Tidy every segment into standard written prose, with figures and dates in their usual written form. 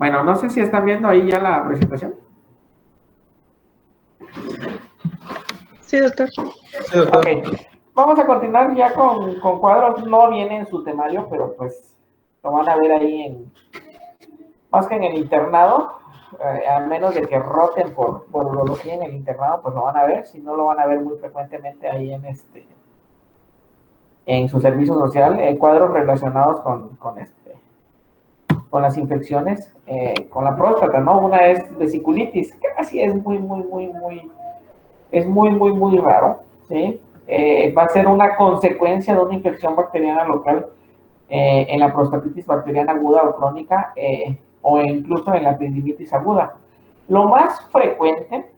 Bueno, no sé si están viendo ahí ya la presentación. Sí, doctor. Sí, doctor. Ok, vamos a continuar ya con cuadros. No viene en su temario, pero pues lo van a ver ahí más que en el internado, a menos de que roten por urología en el internado, pues lo van a ver. Si no, lo van a ver muy frecuentemente ahí en su servicio social, cuadros relacionados con las infecciones, con la próstata, ¿no? Una es vesiculitis, que así es muy raro, ¿sí? Va a ser una consecuencia de una infección bacteriana local en la prostatitis bacteriana aguda o crónica, o incluso en la epididimitis aguda. Lo más frecuente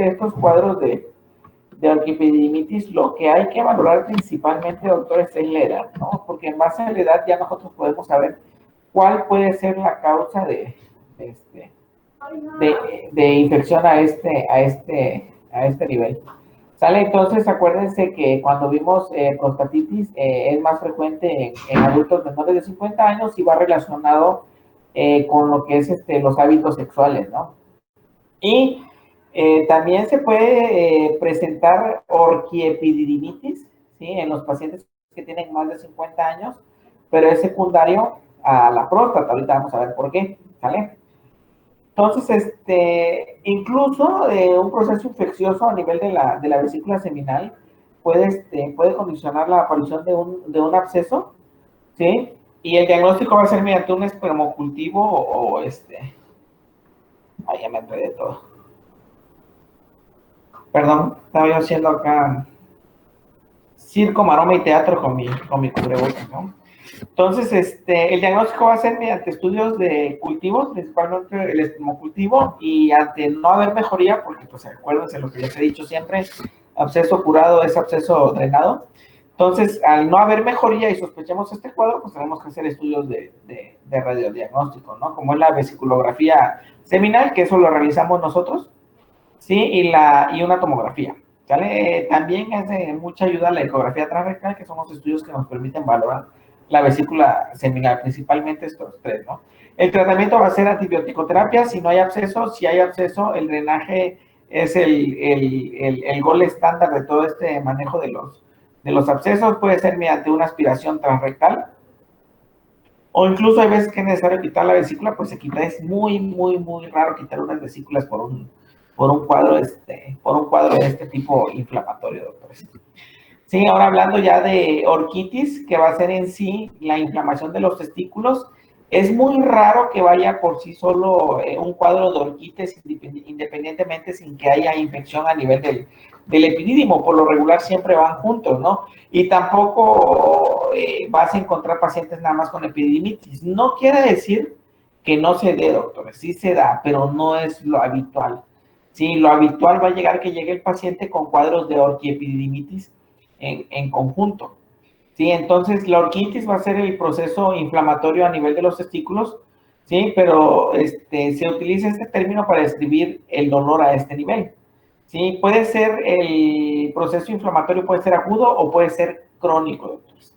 de estos cuadros de orquipedidimitis, lo que hay que valorar principalmente, doctores, es la edad, ¿no? Porque en base a la edad ya nosotros podemos saber cuál puede ser la causa de infección a este nivel. ¿Sale? Entonces, acuérdense que cuando vimos prostatitis, es más frecuente en adultos menores de 50 años y va relacionado con lo que es los hábitos sexuales, ¿no? Y también se puede presentar orquiepididimitis, ¿sí? En los pacientes que tienen más de 50 años, pero es secundario a la próstata. Ahorita vamos a ver por qué, ¿sale? Entonces, incluso un proceso infeccioso a nivel de la vesícula seminal puede condicionar la aparición de un absceso, ¿sí? Y el diagnóstico va a ser mediante un espermocultivo ahí ya me enredé todo. Perdón, estaba yo haciendo acá circo, maroma y teatro con mi cubrebocas, ¿no? Entonces, el diagnóstico va a ser mediante estudios de cultivos, principalmente el espermocultivo, y ante no haber mejoría, porque pues acuérdense lo que les he dicho siempre, absceso curado es absceso drenado. Entonces, al no haber mejoría y sospechamos este cuadro, pues tenemos que hacer estudios de radiodiagnóstico, ¿no? Como es la vesiculografía seminal, que eso lo realizamos nosotros, ¿sí? Y una tomografía, ¿sale? También es de mucha ayuda la ecografía transrectal, que son los estudios que nos permiten valorar la vesícula seminal, principalmente estos tres, ¿no? El tratamiento va a ser antibiótico-terapia. Si no hay absceso, si hay absceso, el drenaje es el gol estándar de todo este manejo de los abscesos. Puede ser mediante una aspiración transrectal, o incluso hay veces que es necesario quitar la vesícula, pues se quita. Es muy raro quitar unas vesículas por un cuadro de este tipo inflamatorio, doctores. Sí, ahora hablando ya de orquitis, que va a ser en sí la inflamación de los testículos. Es muy raro que vaya por sí solo un cuadro de orquitis independientemente sin que haya infección a nivel del epidídimo. Por lo regular siempre van juntos, ¿no? Y tampoco vas a encontrar pacientes nada más con epididimitis. No quiere decir que no se dé, doctores, sí se da, pero no es lo habitual. Sí, lo habitual va a llegar que llegue el paciente con cuadros de orquiepididimitis en conjunto. ¿Sí? Entonces, la orquitis va a ser el proceso inflamatorio a nivel de los testículos, ¿sí? Pero se utiliza este término para describir el dolor a este nivel, ¿sí? Puede ser el proceso inflamatorio, puede ser agudo o puede ser crónico, doctores,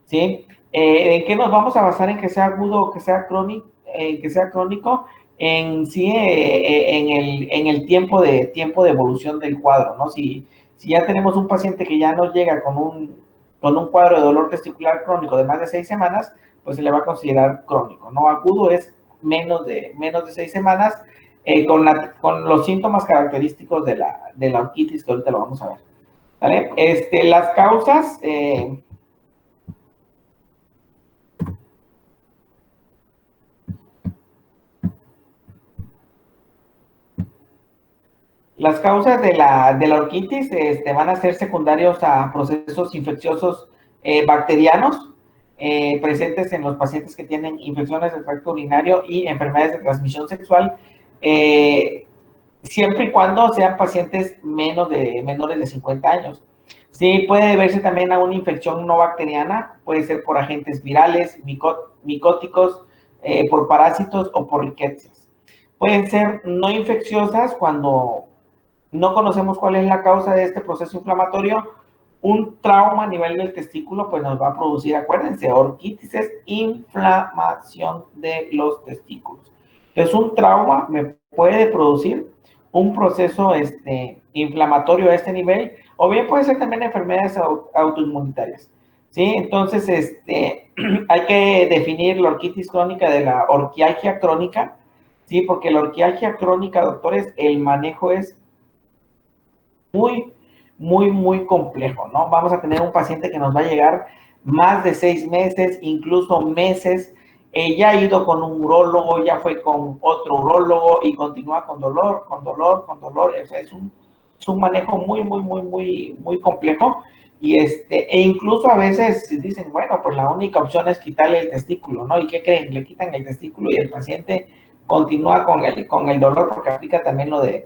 ¿sí? ¿En qué nos vamos a basar en que sea agudo o que sea crónico? En sí, en el tiempo de evolución del cuadro, ¿no? Si ya tenemos un paciente que ya no llega con un cuadro de dolor testicular crónico de más de 6 semanas, pues se le va a considerar crónico, ¿no? Agudo es menos de 6 semanas, con los síntomas característicos de la orquitis, que ahorita lo vamos a ver, ¿vale? Las causas... Las causas de la orquitis van a ser secundarios a procesos infecciosos bacterianos presentes en los pacientes que tienen infecciones del tracto urinario y enfermedades de transmisión sexual, siempre y cuando sean pacientes menores de 50 años. Sí, puede deberse también a una infección no bacteriana, puede ser por agentes virales, micóticos, por parásitos o por riquecias. Pueden ser no infecciosas cuando no conocemos cuál es la causa de este proceso inflamatorio, un trauma a nivel del testículo, pues nos va a producir, acuérdense, orquitis es inflamación de los testículos. Entonces, un trauma me puede producir un proceso inflamatorio a este nivel, o bien puede ser también enfermedades autoinmunitarias, ¿sí? Entonces, hay que definir la orquitis crónica de la orquialgia crónica, ¿sí? Porque la orquialgia crónica, doctores, el manejo es muy complejo, ¿no? Vamos a tener un paciente que nos va a llegar más de 6 meses, incluso meses, ya ha ido con un urólogo, ya fue con otro urólogo y continúa con dolor. O sea, es un manejo muy complejo y e incluso a veces dicen, bueno, pues la única opción es quitarle el testículo, ¿no? ¿Y qué creen? Le quitan el testículo y el paciente continúa con el dolor porque aplica también lo del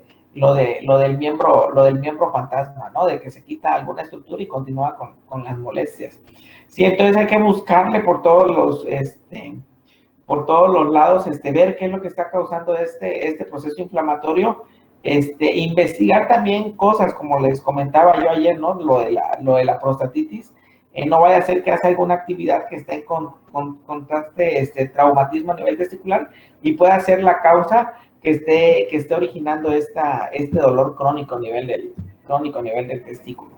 miembro fantasma, ¿no? De que se quita alguna estructura y continúa con las molestias. Sí, entonces hay que buscarle por todos los lados, ver qué es lo que está causando este proceso inflamatorio, investigar también cosas, como les comentaba yo ayer, ¿no? Lo de la prostatitis, no vaya a ser que haga alguna actividad que esté con constante traumatismo a nivel testicular y pueda ser la causa que esté originando este dolor crónico a nivel del testículo.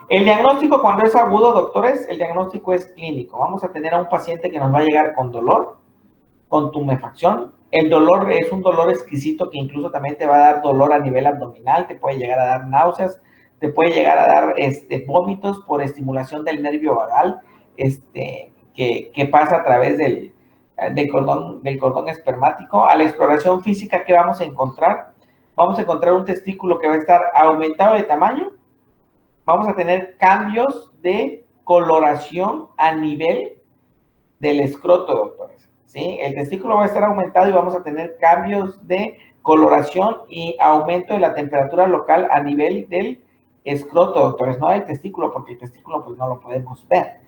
El diagnóstico cuando es agudo, doctores, el diagnóstico es clínico. Vamos a tener a un paciente que nos va a llegar con dolor, con tumefacción. El dolor es un dolor exquisito que incluso también te va a dar dolor a nivel abdominal, te puede llegar a dar náuseas, te puede llegar a dar vómitos por estimulación del nervio vagal, que pasa a través del cordón espermático. A la exploración física, ¿qué vamos a encontrar? Vamos a encontrar un testículo que va a estar aumentado de tamaño. Vamos a tener cambios de coloración a nivel del escroto, doctores, ¿sí? El testículo va a estar aumentado y vamos a tener cambios de coloración y aumento de la temperatura local a nivel del escroto, doctores, no del testículo, porque el testículo pues no lo podemos ver,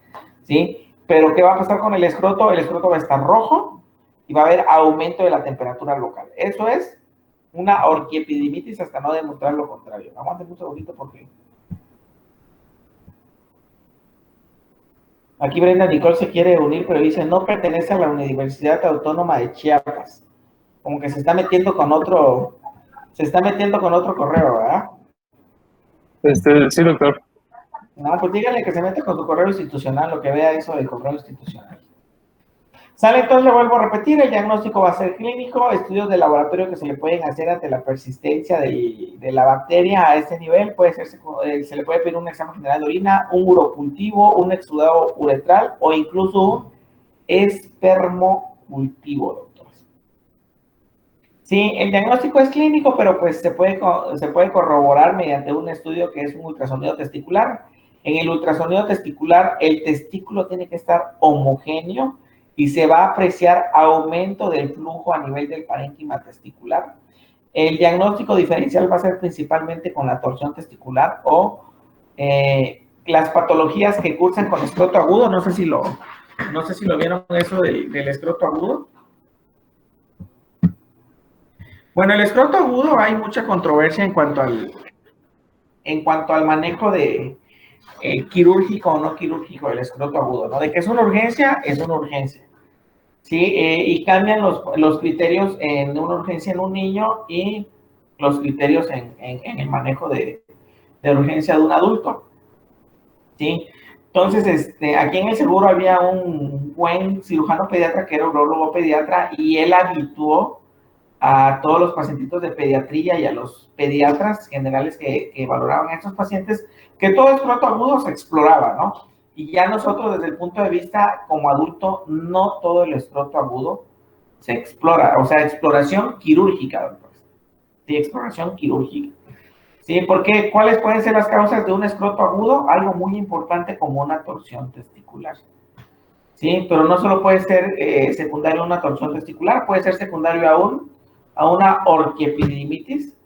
¿sí? Pero ¿qué va a pasar con el escroto? El escroto va a estar rojo y va a haber aumento de la temperatura local. Eso es una orquiepididimitis hasta no demostrar lo contrario. Aguanten un segundito porque... Aquí Brenda Nicole se quiere unir, pero dice, no pertenece a la Universidad Autónoma de Chiapas. Como que se está metiendo con otro correo, ¿verdad? Sí, doctor. No, pues dígale que se mete con su correo institucional, lo que vea eso del correo institucional. Sale, entonces le vuelvo a repetir, el diagnóstico va a ser clínico, estudios de laboratorio que se le pueden hacer ante la persistencia de la bacteria a este nivel, puede ser, se le puede pedir un examen general de orina, un urocultivo, un exudado uretral o incluso un espermocultivo, doctores. Sí, el diagnóstico es clínico, pero pues se puede corroborar mediante un estudio que es un ultrasonido testicular. En el ultrasonido testicular, el testículo tiene que estar homogéneo y se va a apreciar aumento del flujo a nivel del parénquima testicular. El diagnóstico diferencial va a ser principalmente con la torsión testicular o las patologías que cursan con escroto agudo. No sé si lo vieron eso del escroto agudo. Bueno, el escroto agudo hay mucha controversia en cuanto al manejo de quirúrgico o no quirúrgico del escroto agudo, ¿no? De que es una urgencia, ¿sí? Y cambian los criterios en una urgencia en un niño y los criterios en el manejo de urgencia de un adulto, ¿sí? Entonces, aquí en el seguro había un buen cirujano pediatra que era urólogo pediatra y él habituó a todos los pacientitos de pediatría y a los pediatras generales que valoraban a estos pacientes, que todo escroto agudo se exploraba, ¿no? Y ya nosotros desde el punto de vista como adulto, no todo el escroto agudo se explora, o sea, exploración quirúrgica, doctor. Sí, exploración quirúrgica. Sí, porque ¿cuáles pueden ser las causas de un escroto agudo? Algo muy importante como una torsión testicular. Sí, pero no solo puede ser secundario a una torsión testicular, puede ser secundario a una orquiepididimitis,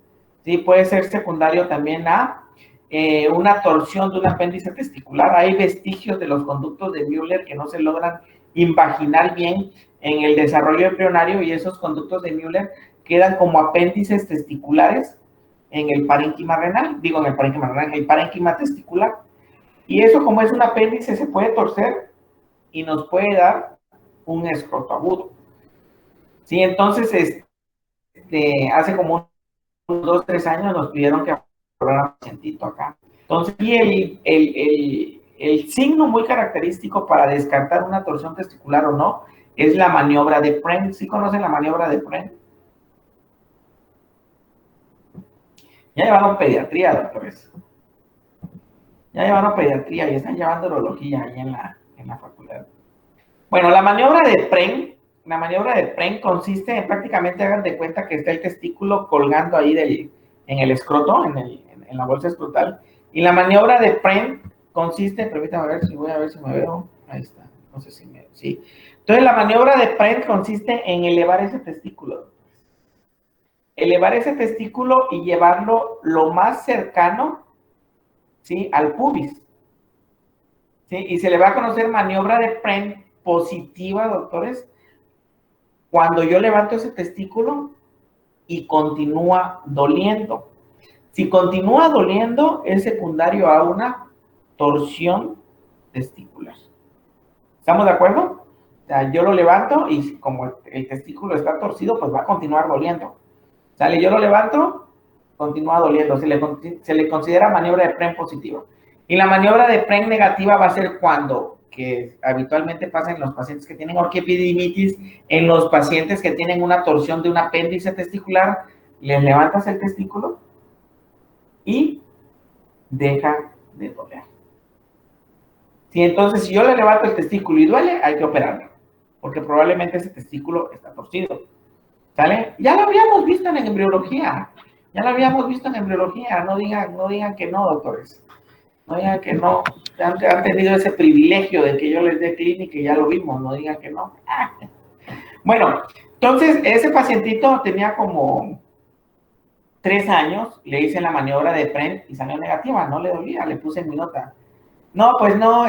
¿sí? Puede ser secundario también a una torsión de un apéndice testicular. Hay vestigios de los conductos de Müller que no se logran invaginar bien en el desarrollo embrionario y esos conductos de Müller quedan como apéndices testiculares en el parénquima renal, en el parénquima testicular. Y eso, como es un apéndice, se puede torcer y nos puede dar un escroto agudo. Sí, entonces, hace como unos 2 o 3 años nos pidieron que fuera un pacientito acá. Entonces, y el signo muy característico para descartar una torsión testicular o no es la maniobra de Pren. ¿Sí conocen la maniobra de Pren? Ya llevaron pediatría, doctores. Ya llevaron pediatría y están llevando urología ahí en la facultad. Bueno, la maniobra de Pren consiste en prácticamente, hagan de cuenta que está el testículo colgando ahí en el escroto, en la bolsa escrotal. Y la maniobra de Pren consiste, permítame ver si me veo. Ahí está, no sé si me... Sí. Entonces, la maniobra de Pren consiste en elevar ese testículo. Elevar ese testículo y llevarlo lo más cercano, ¿sí?, al pubis. ¿Sí? Y se le va a conocer maniobra de Pren positiva, doctores, cuando yo levanto ese testículo y continúa doliendo. Si continúa doliendo, es secundario a una torsión testicular. ¿Estamos de acuerdo? O sea, yo lo levanto y como el testículo está torcido, pues va a continuar doliendo. ¿Sale? Yo lo levanto, continúa doliendo. Se le considera maniobra de Pren positiva. Y la maniobra de Pren negativa va a ser cuando, que habitualmente pasa en los pacientes que tienen orquiepididimitis, en los pacientes que tienen una torsión de un apéndice testicular, les levantas el testículo y deja de doler. Sí, entonces, si yo le levanto el testículo y duele, hay que operarlo, porque probablemente ese testículo está torcido. ¿Sale? Ya lo habíamos visto en embriología. No digan que no, doctores. No digan que no. Han tenido ese privilegio de que yo les dé clínica y ya lo vimos. No digan que no. Bueno, entonces, ese pacientito tenía como 3 años. Le hice la maniobra de Pren y salió negativa. No le dolía. Le puse en mi nota. No, pues no,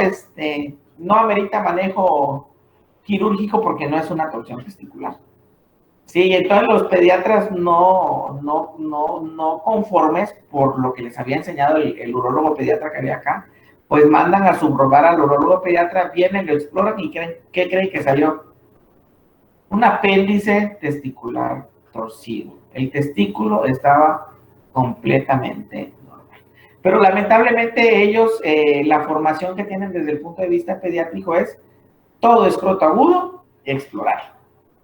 no amerita manejo quirúrgico porque no es una torsión testicular. Sí, entonces los pediatras no conformes por lo que les había enseñado el urólogo pediatra que había acá, pues mandan a subrogar al urólogo pediatra, vienen, lo exploran y ¿qué creen que salió? Un apéndice testicular torcido. El testículo estaba completamente normal. Pero lamentablemente ellos, la formación que tienen desde el punto de vista pediátrico es todo escroto agudo y explorar.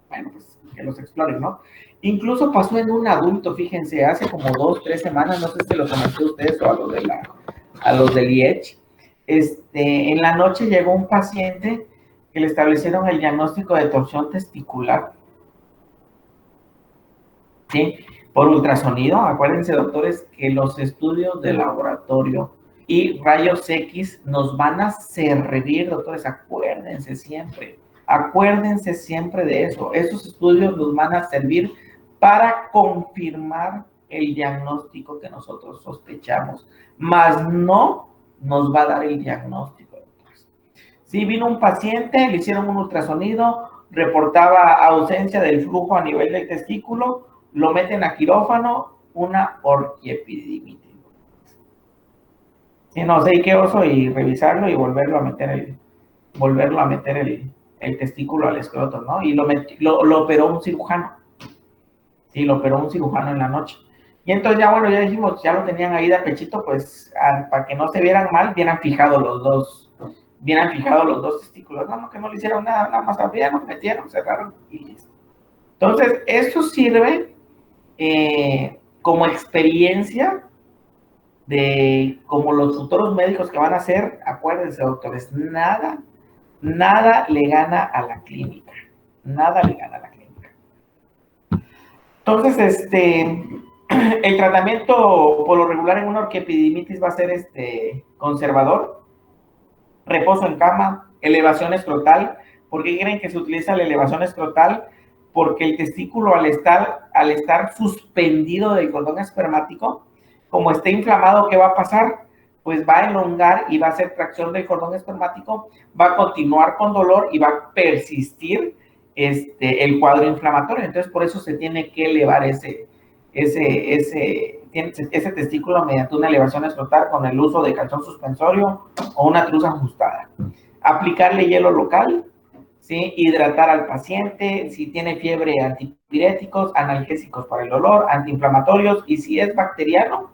Bueno, pues que los exploren, ¿no? Incluso pasó en un adulto, fíjense, hace como 2 o 3 semanas, no sé si lo comenté a ustedes o a los del IEH. En la noche llegó un paciente que le establecieron el diagnóstico de torsión testicular, ¿sí? Por ultrasonido. Acuérdense, doctores, que los estudios de laboratorio y rayos X nos van a servir, doctores, acuérdense siempre de eso. Esos estudios nos van a servir para confirmar el diagnóstico que nosotros sospechamos, más no nos va a dar el diagnóstico. Si vino un paciente, le hicieron un ultrasonido, reportaba ausencia del flujo a nivel del testículo, lo meten a quirófano, una orquiepididimitis. Sí, no sé qué oso, y revisarlo y volverlo a meter el testículo al escroto, ¿no? Y lo operó un cirujano. Sí, lo operó un cirujano en la noche. Y entonces ya, bueno, ya dijimos, ya lo tenían ahí de pechito, pues para que no se vieran mal, hubieran fijado los dos testículos. No, que no le hicieron nada más abrieron, metieron, cerraron y listo. Entonces, esto sirve como experiencia como los futuros médicos que van a hacer. Acuérdense, doctores, nada le gana a la clínica. Entonces, el tratamiento por lo regular en una orquiepididimitis va a ser conservador, reposo en cama, elevación escrotal. ¿Por qué creen que se utiliza la elevación escrotal? Porque el testículo, al estar suspendido del cordón espermático, como esté inflamado, ¿qué va a pasar? Pues va a elongar y va a hacer tracción del cordón espermático, va a continuar con dolor y va a persistir el cuadro inflamatorio. Entonces, por eso se tiene que elevar ese ese testículo mediante una elevación escrotal con el uso de calzón suspensorio o una truza ajustada. Aplicarle hielo local, ¿sí? Hidratar al paciente, si tiene fiebre, antipiréticos, analgésicos para el dolor, antiinflamatorios, y si es bacteriano,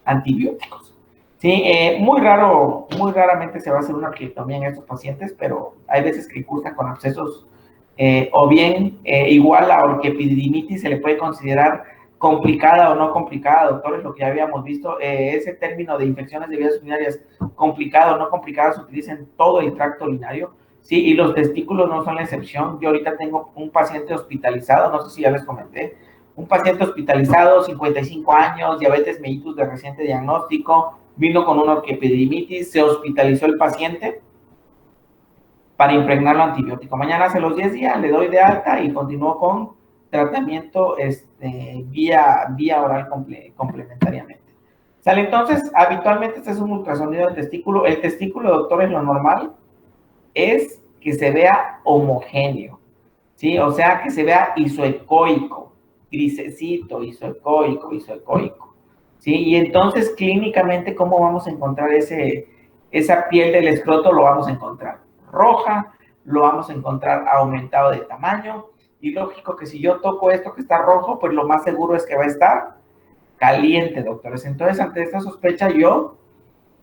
antibióticos. Sí, muy raramente se va a hacer una orquiectomía en estos pacientes, pero hay veces que cursan con abscesos, o bien igual la orquiepididimitis se le puede considerar complicada o no complicada, doctores, lo que ya habíamos visto, ese término de infecciones de vías urinarias, complicado o no complicada, se utiliza en todo el tracto urinario, sí, y los testículos no son la excepción. Yo ahorita tengo un paciente hospitalizado, no sé si ya les comenté, un paciente hospitalizado, 55 años, diabetes mellitus de reciente diagnóstico, vino con una orquiepididimitis, se hospitalizó el paciente para impregnarlo antibiótico. Mañana hace los 10 días, le doy de alta y continúo con tratamiento vía oral complementariamente. ¿Sale? Entonces, habitualmente este es un ultrasonido del testículo. El testículo, doctores, lo normal es que se vea homogéneo, ¿sí? O sea, que se vea isoecoico, grisecito, isoecoico, ¿sí? Y entonces, clínicamente, ¿cómo vamos a encontrar esa piel del escroto? Lo vamos a encontrar roja, lo vamos a encontrar aumentado de tamaño, y lógico que si yo toco esto que está rojo, pues lo más seguro es que va a estar caliente, doctores. Entonces, ante esta sospecha, yo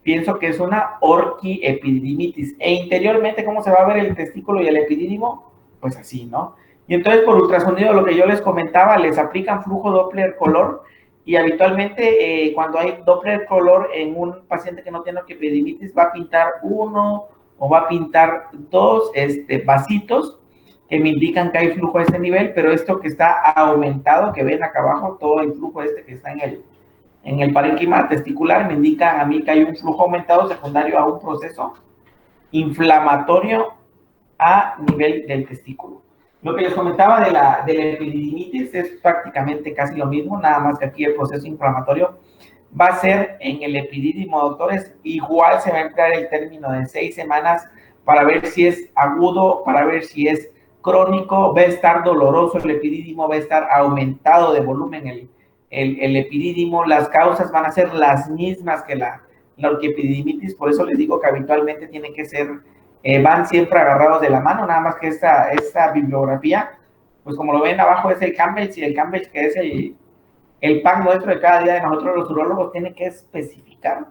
pienso que es una orquiepididimitis. E interiormente, ¿cómo se va a ver el testículo y el epidídimo? Pues así, ¿no? Y entonces, por ultrasonido, lo que yo les comentaba, les aplican flujo Doppler color, y habitualmente cuando hay Doppler color en un paciente que no tiene orquiepididimitis, va a pintar uno o va a pintar dos vasitos que me indican que hay flujo a este nivel, pero esto que está aumentado, que ven acá abajo, todo el flujo que está en el parénquima testicular, me indica a mí que hay un flujo aumentado secundario a un proceso inflamatorio a nivel del testículo. Lo que les comentaba de la epididimitis es prácticamente casi lo mismo, nada más que aquí el proceso inflamatorio va a ser en el epidídimo, doctores. Igual se va a emplear el término de 6 semanas para ver si es agudo, para ver si es crónico. Va a estar doloroso el epidídimo, va a estar aumentado de volumen el epidídimo. Las causas van a ser las mismas que la orquiepididimitis, por eso les digo que habitualmente tienen que ser, van siempre agarrados de la mano, nada más que esta bibliografía, pues como lo ven abajo es el Campbell, y el Campbell, que es el pan nuestro de cada día de nosotros los urólogos, tiene que especificar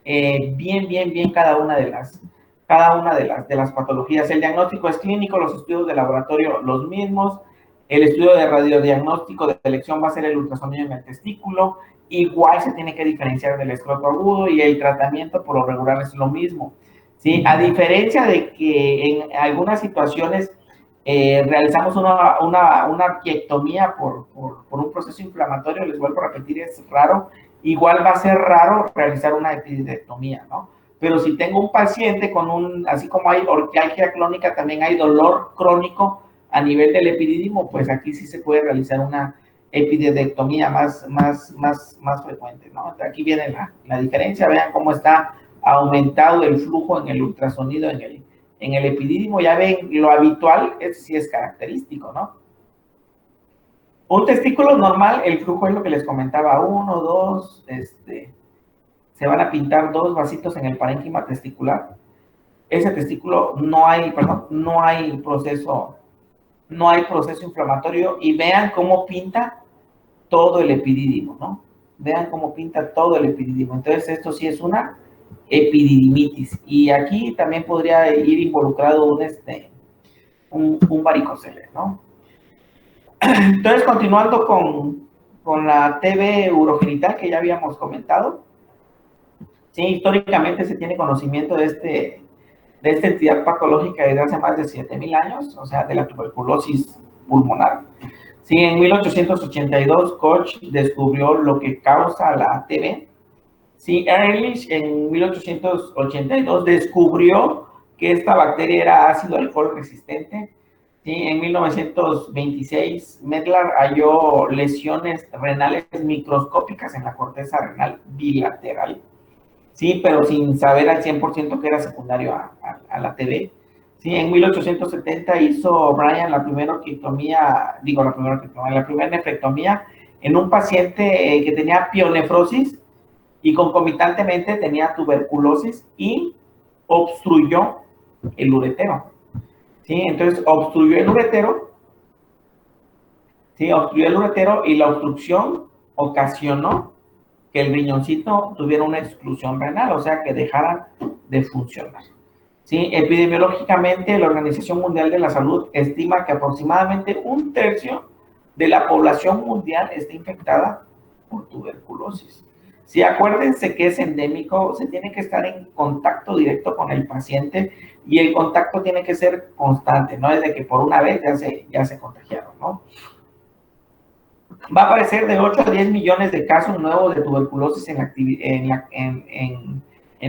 bien cada una de las patologías. El diagnóstico es clínico, los estudios de laboratorio los mismos, el estudio de radiodiagnóstico de elección va a ser el ultrasonido en el testículo, igual se tiene que diferenciar del escroto agudo, y el tratamiento por lo regular es lo mismo, ¿sí? A diferencia de que en algunas situaciones realizamos una arquiectomía por un proceso inflamatorio, les vuelvo a repetir, es raro. Igual va a ser raro realizar una epididectomía, ¿no? Pero si tengo un paciente con así como hay orquialgia crónica, también hay dolor crónico a nivel del epidídimo, pues aquí sí se puede realizar una epididectomía más frecuente, ¿no? Aquí viene la diferencia, vean cómo está aumentado el flujo en el ultrasonido en el epidídimo. Ya ven, lo habitual, eso sí es característico, ¿no? Un testículo normal, el flujo es lo que les comentaba, 1, 2, se van a pintar 2 vasitos en el parénquima testicular. Ese testículo no hay proceso inflamatorio, y vean cómo pinta todo el epidídimo, ¿no? Vean cómo pinta todo el epidídimo. Entonces, esto sí es una epididimitis. Y aquí también podría ir involucrado un varicocele, ¿no? Entonces, continuando con la TB urogenital que ya habíamos comentado, sí, históricamente se tiene conocimiento de esta entidad patológica desde hace más de 7,000 años, o sea, de la tuberculosis pulmonar. Sí, en 1882 Koch descubrió lo que causa la TB. Sí, Ehrlich en 1882 descubrió que esta bacteria era ácido alcohol resistente. Sí, en 1926 Medlar halló lesiones renales microscópicas en la corteza renal bilateral. Sí, pero sin saber al 100% que era secundario a la TB. Sí, en 1870 hizo Bryan la primera nefrectomía en un paciente que tenía pionefrosis y concomitantemente tenía tuberculosis y obstruyó el uretero. ¿Sí? Entonces obstruyó el uretero, ¿sí? Obstruyó el uretero y la obstrucción ocasionó que el riñoncito tuviera una exclusión renal, o sea, que dejara de funcionar. ¿Sí? Epidemiológicamente, la Organización Mundial de la Salud estima que aproximadamente 1/3 de la población mundial está infectada por tuberculosis. Sí, acuérdense que es endémico, se tiene que estar en contacto directo con el paciente y el contacto tiene que ser constante, no es de que por una vez ya se contagiaron, ¿no? Va a aparecer de 8 a 10 millones de casos nuevos de tuberculosis en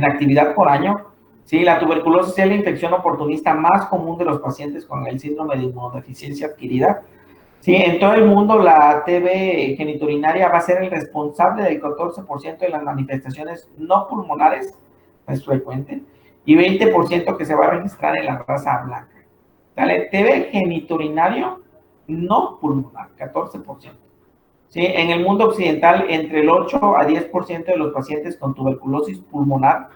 actividad por año. Sí, la tuberculosis es la infección oportunista más común de los pacientes con el síndrome de inmunodeficiencia adquirida. Sí, en todo el mundo la TB genitourinaria va a ser el responsable del 14% de las manifestaciones no pulmonares, es frecuente, y 20% que se va a registrar en la raza blanca. ¿Vale? TB genitourinario no pulmonar, 14%. ¿Sí? En el mundo occidental, entre el 8 a 10% de los pacientes con tuberculosis pulmonar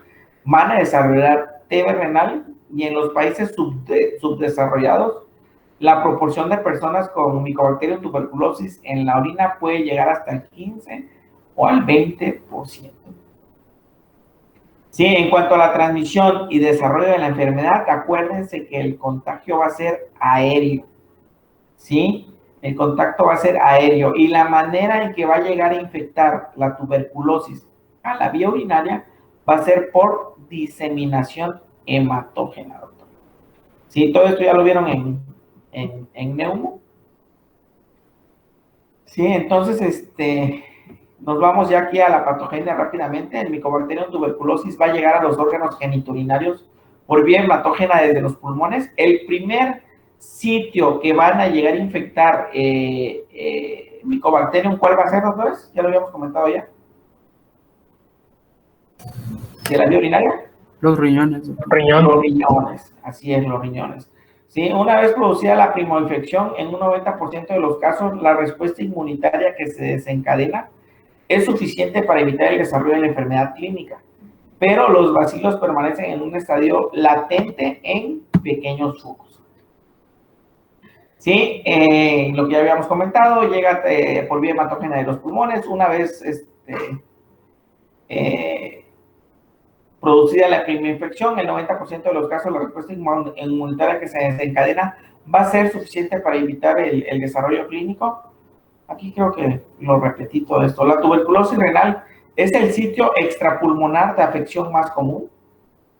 van a desarrollar TB renal y en los países subdesarrollados, la proporción de personas con Mycobacterium tuberculosis en la orina puede llegar hasta el 15 o al 20%. Sí, en cuanto a la transmisión y desarrollo de la enfermedad, acuérdense que el contagio va a ser aéreo. ¿Sí? El contacto va a ser aéreo y la manera en que va a llegar a infectar la tuberculosis a la vía urinaria va a ser por diseminación hematógena, doctor. ¿Sí? Todo esto ya lo vieron en Neumo. Sí, entonces, nos vamos ya aquí a la patogenia rápidamente. El Mycobacterium tuberculosis va a llegar a los órganos geniturinarios por vía hematógena desde los pulmones. El primer sitio que van a llegar a infectar Mycobacterium, ¿cuál va a ser, doctores? Ya lo habíamos comentado ya. ¿De la vía urinaria? Los riñones. Los riñones, así es, los riñones. ¿Sí? Una vez producida la primoinfección, en un 90% de los casos, la respuesta inmunitaria que se desencadena es suficiente para evitar el desarrollo de la enfermedad clínica, pero los bacilos permanecen en un estadio latente en pequeños focos. ¿Sí? Lo que ya habíamos comentado, llega por vía hematógena de los pulmones. Una vez producida la primera infección, el 90% de los casos la respuesta inmunitaria que se desencadena va a ser suficiente para evitar el desarrollo clínico. Aquí creo que lo repetí todo esto. La tuberculosis renal es el sitio extrapulmonar de afección más común,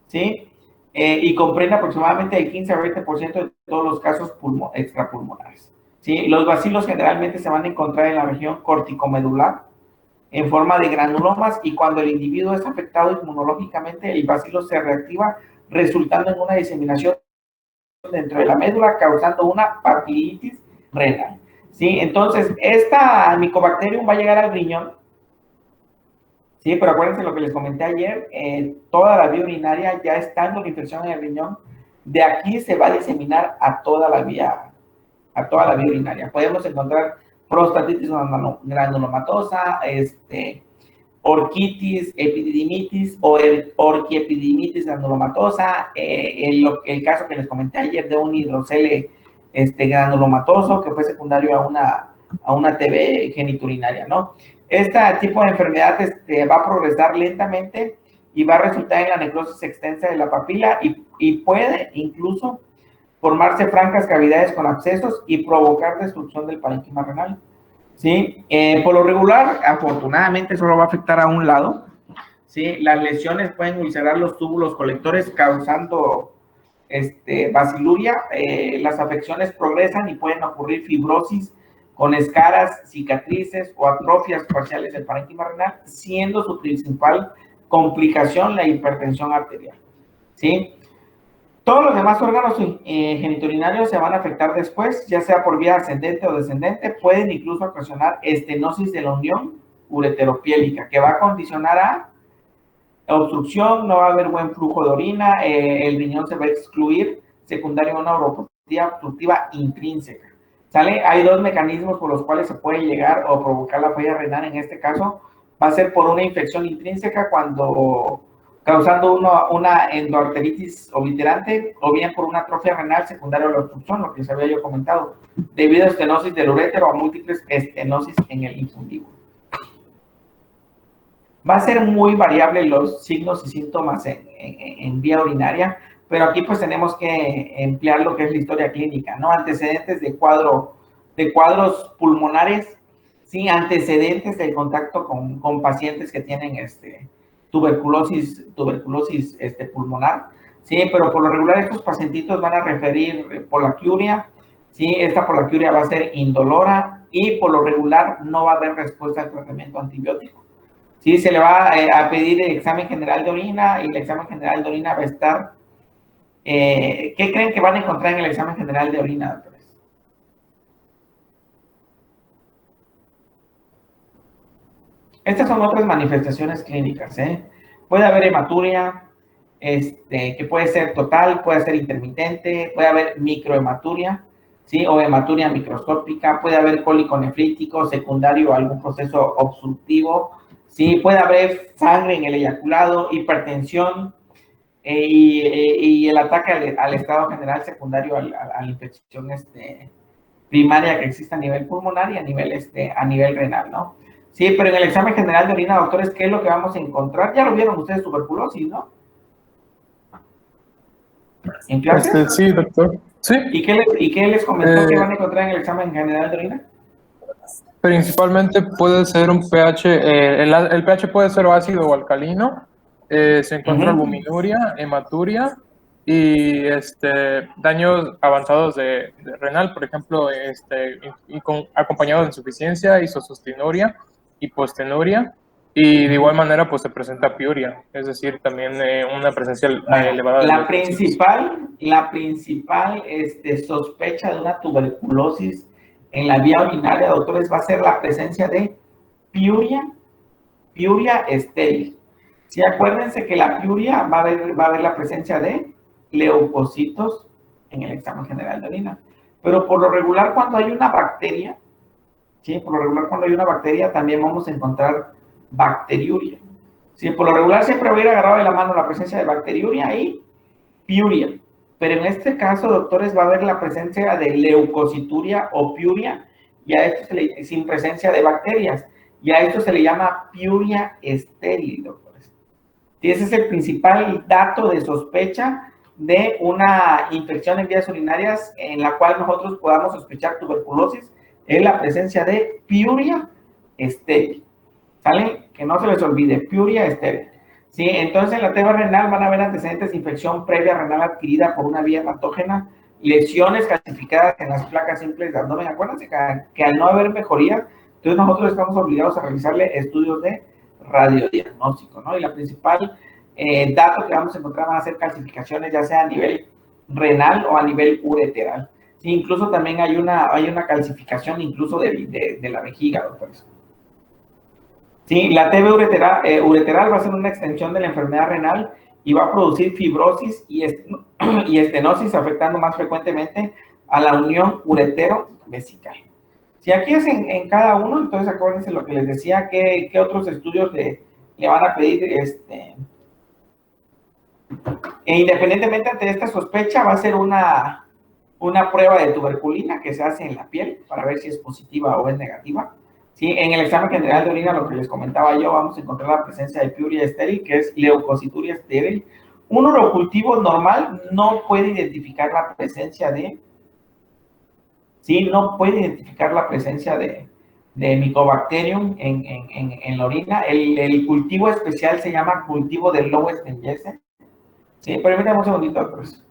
¿sí? Y comprende aproximadamente el 15 a 20% de todos los casos extrapulmonares, ¿sí? Los bacilos generalmente se van a encontrar en la región corticomedular, en forma de granulomas, y cuando el individuo es afectado inmunológicamente, el bacilo se reactiva, resultando en una diseminación dentro de la médula, causando una papilitis renal. ¿Sí? Entonces, esta Mycobacterium va a llegar al riñón, ¿sí? Pero acuérdense lo que les comenté ayer, toda la vía urinaria, ya estando la infección en el riñón, de aquí se va a diseminar a toda la vía urinaria. Podemos encontrar prostatitis granulomatosa, orquitis, epididimitis o orquiepididimitis granulomatosa, el caso que les comenté ayer de un hidrocele granulomatoso que fue secundario a una TB geniturinaria, ¿no? Este tipo de enfermedad va a progresar lentamente y va a resultar en la necrosis extensa de la papila y puede incluso formarse francas cavidades con abscesos y provocar destrucción del parénquima renal. ¿Sí? Por lo regular, afortunadamente, solo va a afectar a un lado. ¿Sí? Las lesiones pueden ulcerar los túbulos colectores causando baciluria. Las afecciones progresan y pueden ocurrir fibrosis con escaras, cicatrices o atrofias parciales del parénquima renal, siendo su principal complicación la hipertensión arterial. ¿Sí? Todos los demás órganos geniturinarios se van a afectar después, ya sea por vía ascendente o descendente. Pueden incluso ocasionar estenosis de la unión ureteropiélica, que va a condicionar a obstrucción, no va a haber buen flujo de orina, el riñón se va a excluir, secundario a una uropatía obstructiva intrínseca. ¿Sale? Hay dos mecanismos por los cuales se puede llegar o provocar la falla renal. En este caso, va a ser por una infección intrínseca cuando causando una endoarteritis obliterante o bien por una atrofia renal secundaria a la obstrucción, lo que se había yo comentado, debido a estenosis del urétero o múltiples estenosis en el infundibular. Va a ser muy variable los signos y síntomas en vía urinaria, pero aquí pues tenemos que emplear lo que es la historia clínica, ¿no? Antecedentes de cuadros pulmonares, sí, antecedentes del contacto con pacientes que tienen tuberculosis pulmonar, sí, pero por lo regular estos pacientitos van a referir polaquiuria, sí, esta polaquiuria va a ser indolora y por lo regular no va a haber respuesta al tratamiento antibiótico. Sí, se le va a pedir el examen general de orina y el examen general de orina va a estar. ¿Qué creen que van a encontrar en el examen general de orina, doctores? Estas son otras manifestaciones clínicas, ¿eh? Puede haber hematuria, que puede ser total, puede ser intermitente, puede haber microhematuria, ¿sí? O hematuria microscópica, puede haber cólico nefrítico secundario a algún proceso obstructivo, ¿sí? Puede haber sangre en el eyaculado, hipertensión, y el ataque al estado general secundario a la infección primaria que existe a nivel pulmonar y a nivel renal, ¿no? Sí, pero en el examen general de orina, doctores, ¿qué es lo que vamos a encontrar? Ya lo vieron ustedes, tuberculosis, ¿no? ¿En clases? Sí, doctor. Sí, ¿Y qué les comentó que van a eh, encontrar en el examen general de orina? principalmente puede ser un pH, el pH puede ser o ácido o alcalino, se encuentra Ujú. albuminuria, hematuria y daños avanzados de renal, por ejemplo, acompañado de insuficiencia, isosostinuria, hipostenuria, y de igual manera pues se presenta piuria, es decir, también una presencia Bueno, elevada de leucocitos. la principal sospecha de una tuberculosis en la vía urinaria, doctores, va a ser la presencia de piuria estéril. Sí, acuérdense que la piuria va a haber la presencia de leucocitos en el examen general de orina. Pero por lo regular, cuando hay una bacteria, ¿sí? Por lo regular, cuando hay una bacteria, también vamos a encontrar bacteriuria. Sí, por lo regular siempre voy a ir agarrado de la mano la presencia de bacteriuria y piuria. Pero en este caso, doctores, va a haber la presencia de leucocituria o piuria, y a esto sin presencia de bacterias, y a esto se le llama piuria estéril, doctores. Y ese es el principal dato de sospecha de una infección en vías urinarias en la cual nosotros podamos sospechar tuberculosis, es la presencia de piuria estéril. ¿Sale? Que no se les olvide, piuria estéril. Sí, entonces en la tema renal van a haber antecedentes de infección previa renal adquirida por una vía hematógena, lesiones calcificadas en las placas simples de abdomen. Acuérdense que al no haber mejoría, entonces nosotros estamos obligados a realizarle estudios de radiodiagnóstico, ¿no? Y la principal dato que vamos a encontrar van a ser calcificaciones, ya sea a nivel renal o a nivel ureteral. Sí, incluso también hay una calcificación incluso de la vejiga, doctores. Sí, la TB ureteral va a ser una extensión de la enfermedad renal y va a producir fibrosis y estenosis, afectando más frecuentemente a la unión uretero-vesical. Si aquí es en cada uno, entonces acuérdense lo que les decía, qué otros estudios le van a pedir. Independientemente de esta sospecha, va a ser una prueba de tuberculina que se hace en la piel para ver si es positiva o es negativa. Sí, en el examen general de orina, lo que les comentaba yo, vamos a encontrar la presencia de piuria estéril, que es leucocituria estéril. Un urocultivo normal no puede identificar la presencia no puede identificar la presencia de Mycobacterium en la orina. El cultivo especial se llama cultivo de Lowenstein-Jessen. Sí, permítame un segundito, pues.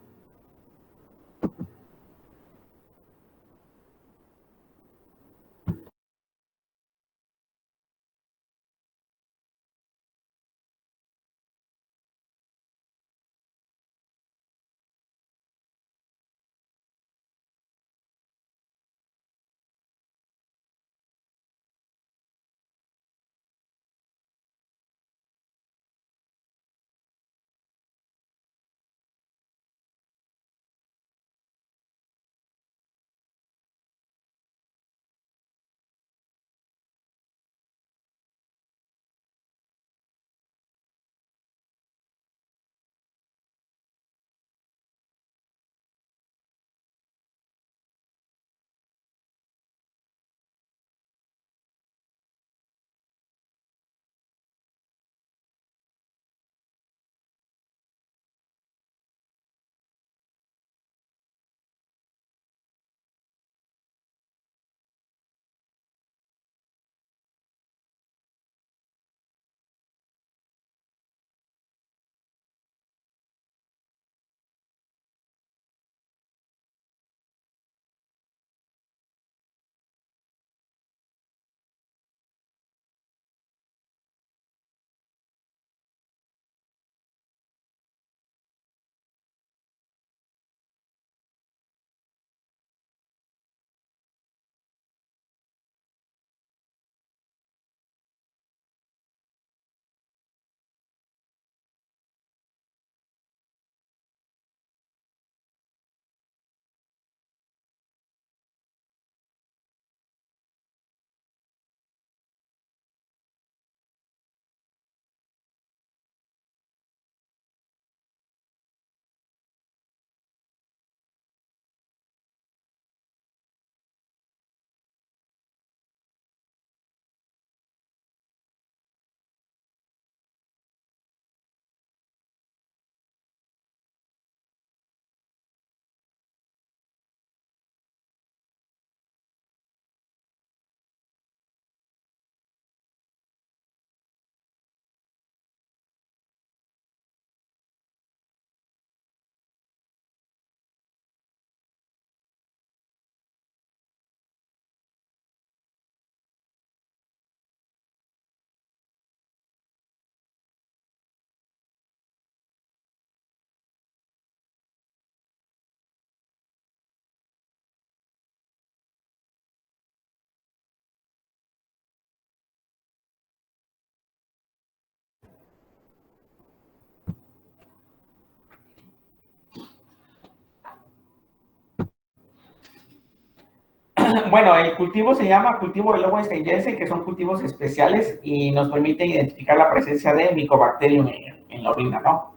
Bueno, el cultivo se llama cultivo de Lowenstein-Jensen, que son cultivos especiales y nos permiten identificar la presencia de Mycobacterium en la orina, ¿no?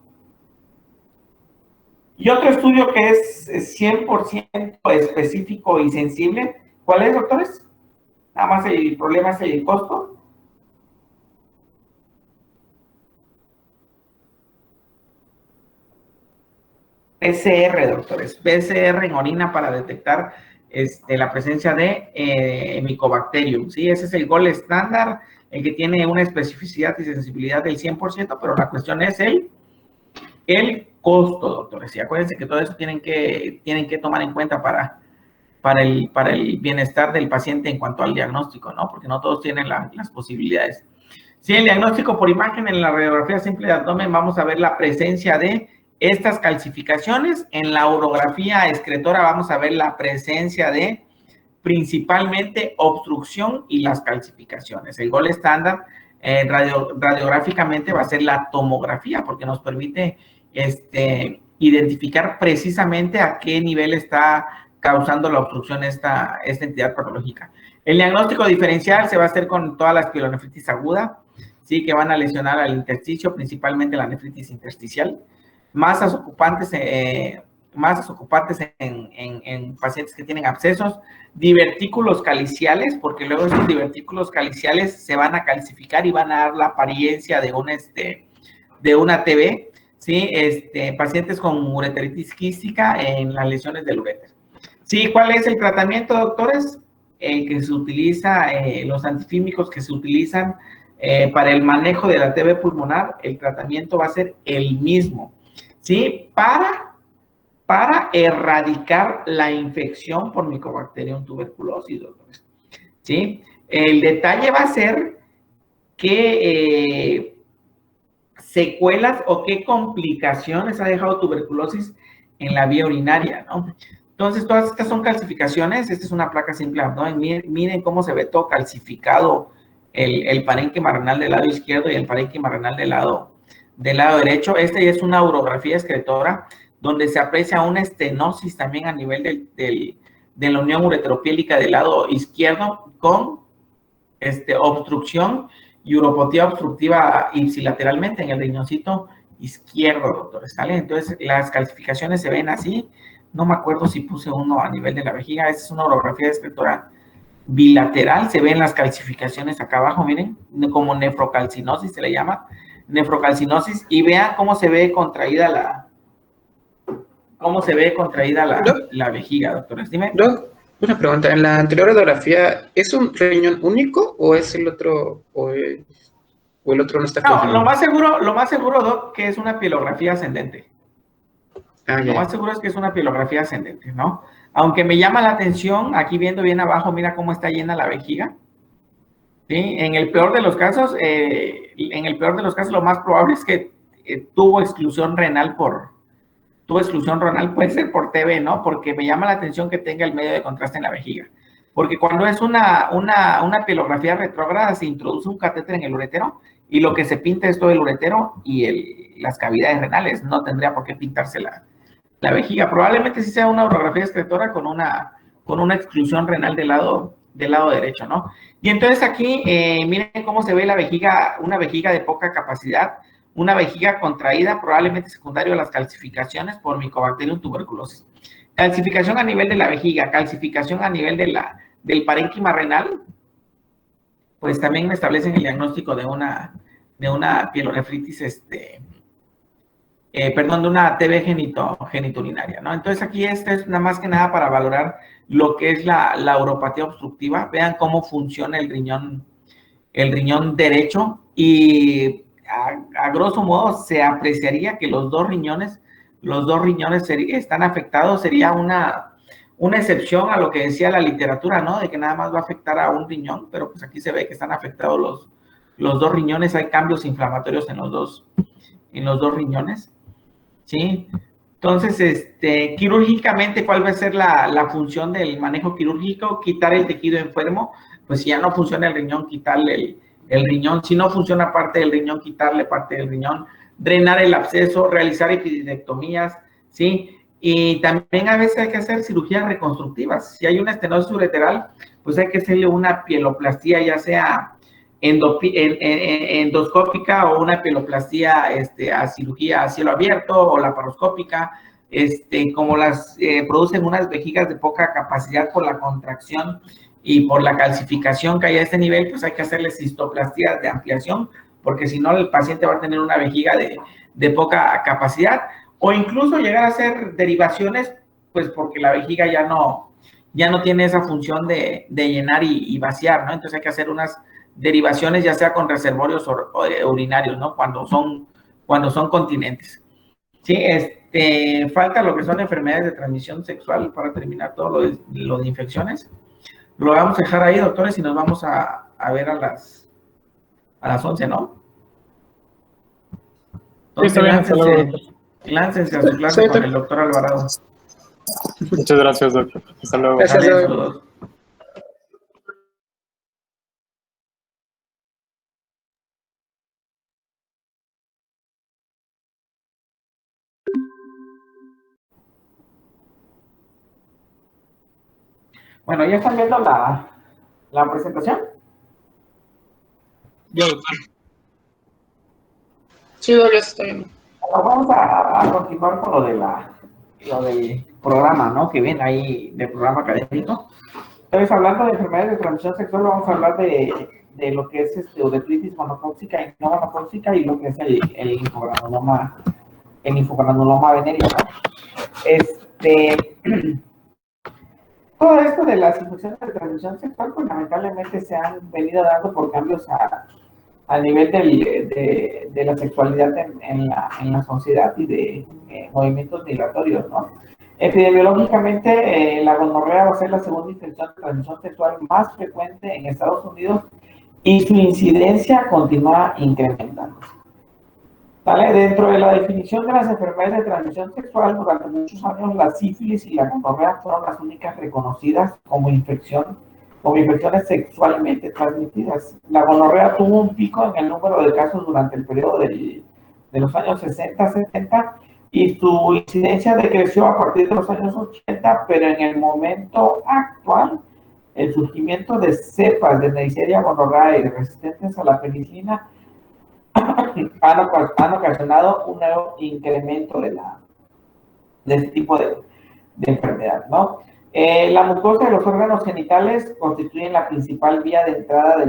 Y otro estudio que es 100% específico y sensible, ¿cuál es, doctores? Nada más el problema es el costo. PCR, doctores. PCR en orina para detectar la presencia de Mycobacterium, ¿sí? Ese es el gold estándar, el que tiene una especificidad y sensibilidad del 100%, pero la cuestión es el costo, doctores. Y acuérdense que todo eso tienen que tomar en cuenta para el bienestar del paciente en cuanto al diagnóstico, ¿no? Porque no todos tienen las posibilidades. Sí, el diagnóstico por imagen en la radiografía simple de abdomen, vamos a ver la presencia de estas calcificaciones. En la urografía excretora vamos a ver la presencia de principalmente obstrucción y las calcificaciones. El gold estándar radiográficamente va a ser la tomografía, porque nos permite identificar precisamente a qué nivel está causando la obstrucción esta entidad patológica. El diagnóstico diferencial se va a hacer con todas las pielonefritis aguda, ¿sí? Que van a lesionar al intersticio, principalmente la nefritis intersticial. Masas ocupantes en pacientes que tienen abscesos, divertículos caliciales, porque luego esos divertículos caliciales se van a calcificar y van a dar la apariencia de una TB, ¿sí? Pacientes con ureteritis quística en las lesiones del uréter. ¿Sí? ¿Cuál es el tratamiento, doctores? Que se utiliza, los antifímicos que se utilizan para el manejo de la TB pulmonar, el tratamiento va a ser el mismo, ¿sí? Para erradicar la infección por Mycobacterium tuberculosis, doctores, ¿sí? El detalle va a ser qué secuelas o qué complicaciones ha dejado tuberculosis en la vía urinaria, ¿no? Entonces, todas estas son calcificaciones. Esta es una placa simple de abdomen. Miren cómo se ve todo calcificado el parénquima renal del lado izquierdo y el parénquima renal del lado derecho. Esta ya es una urografía excretora donde se aprecia una estenosis también a nivel de la unión ureteropiélica del lado izquierdo con obstrucción y uropatía obstructiva ipsilateralmente en el riñoncito izquierdo, doctores, ¿sale? Entonces, las calcificaciones se ven así. No me acuerdo si puse uno a nivel de la vejiga. Esta es una urografía excretora bilateral. Se ven las calcificaciones acá abajo, miren, como nefrocalcinosis se le llama. Nefrocalcinosis. Y vean cómo se ve contraída la vejiga, doctores. Dime. Doc, una pregunta. En la anterior radiografía, ¿es un riñón único o es el otro, o el otro no está claro? No, lo más seguro, Doc, que es una pielografía ascendente. Lo más seguro es que es una pielografía ascendente, ¿no? Aunque me llama la atención, aquí viendo bien abajo, mira cómo está llena la vejiga. ¿Sí? En el peor de los casos, lo más probable es que tuvo exclusión renal puede ser por TB, ¿no? Porque me llama la atención que tenga el medio de contraste en la vejiga. Porque cuando es una pielografía retrógrada, se introduce un catéter en el uretero y lo que se pinta es todo el uretero y las cavidades renales. No tendría por qué pintarse la vejiga. Probablemente sí sea una urografía excretora con una exclusión renal del lado derecho, ¿no? Y entonces aquí, miren cómo se ve la vejiga, una vejiga de poca capacidad, una vejiga contraída, probablemente secundario a las calcificaciones por Mycobacterium tuberculosis. Calcificación a nivel de la vejiga, calcificación a nivel del parénquima renal, pues también me establecen el diagnóstico de una pielonefritis, de una TB genitourinaria, ¿no? Entonces aquí esto es nada más que nada para valorar lo que es la uropatía obstructiva. Vean cómo funciona el riñón derecho y a grosso modo se apreciaría que los dos riñones están afectados. Sería una excepción a lo que decía la literatura, ¿no? De que nada más va a afectar a un riñón, pero pues aquí se ve que están afectados los dos riñones. Hay cambios inflamatorios en los dos riñones, ¿sí? Entonces, quirúrgicamente, ¿cuál va a ser la función del manejo quirúrgico? Quitar el tejido enfermo. Pues si ya no funciona el riñón, quitarle el riñón. Si no funciona parte del riñón, quitarle parte del riñón. Drenar el absceso, realizar epididectomías, ¿sí? Y también a veces hay que hacer cirugías reconstructivas. Si hay una estenosis ureteral, pues hay que hacerle una pieloplastia, ya sea endoscópica o una pieloplastia a cirugía a cielo abierto o laparoscópica, como las producen unas vejigas de poca capacidad por la contracción y por la calcificación que hay a este nivel, pues hay que hacerle cistoplastias de ampliación, porque si no el paciente va a tener una vejiga de poca capacidad, o incluso llegar a hacer derivaciones, pues porque la vejiga ya no tiene esa función de llenar y vaciar, ¿no? Entonces hay que hacer unas derivaciones, ya sea con reservorios urinarios, ¿no? Cuando son continentes. Sí, falta lo que son enfermedades de transmisión sexual para terminar todo lo de infecciones. Lo vamos a dejar ahí, doctores, y nos vamos a ver a las 11, ¿no? Entonces, Sí, está bien, láncense a su clase con el doctor Alvarado. Muchas gracias, doctor. Hasta luego. Gracias, Dale, saludos. Bueno, ¿ya están viendo la presentación? Ya, doctor. Sí, doble, está bien. Bueno, vamos a continuar con lo del programa, ¿no? Que ven ahí del programa académico. Entonces, hablando de enfermedades de transmisión sexual, vamos a hablar de lo que es uretritis monocóxica y no monocóxica y lo que es el linfogranuloma venéreo, ¿no? Todo esto de las infecciones de transmisión sexual, pues lamentablemente se han venido dando por cambios a nivel de la sexualidad en la sociedad y de movimientos migratorios, ¿no? Epidemiológicamente, la gonorrea va a ser la segunda infección de transmisión sexual más frecuente en Estados Unidos y su incidencia continúa incrementando. ¿Vale? Dentro de la definición de las enfermedades de transmisión sexual, durante muchos años la sífilis y la gonorrea fueron las únicas reconocidas como infecciones sexualmente transmitidas. La gonorrea tuvo un pico en el número de casos durante el periodo de los años 60-70 y su incidencia decreció a partir de los años 80, pero en el momento actual, el surgimiento de cepas de Neisseria gonorrhoeae resistentes a la penicilina han ocasionado un nuevo incremento de este tipo de enfermedad, ¿no? La mucosa de los órganos genitales constituyen la principal vía de entrada de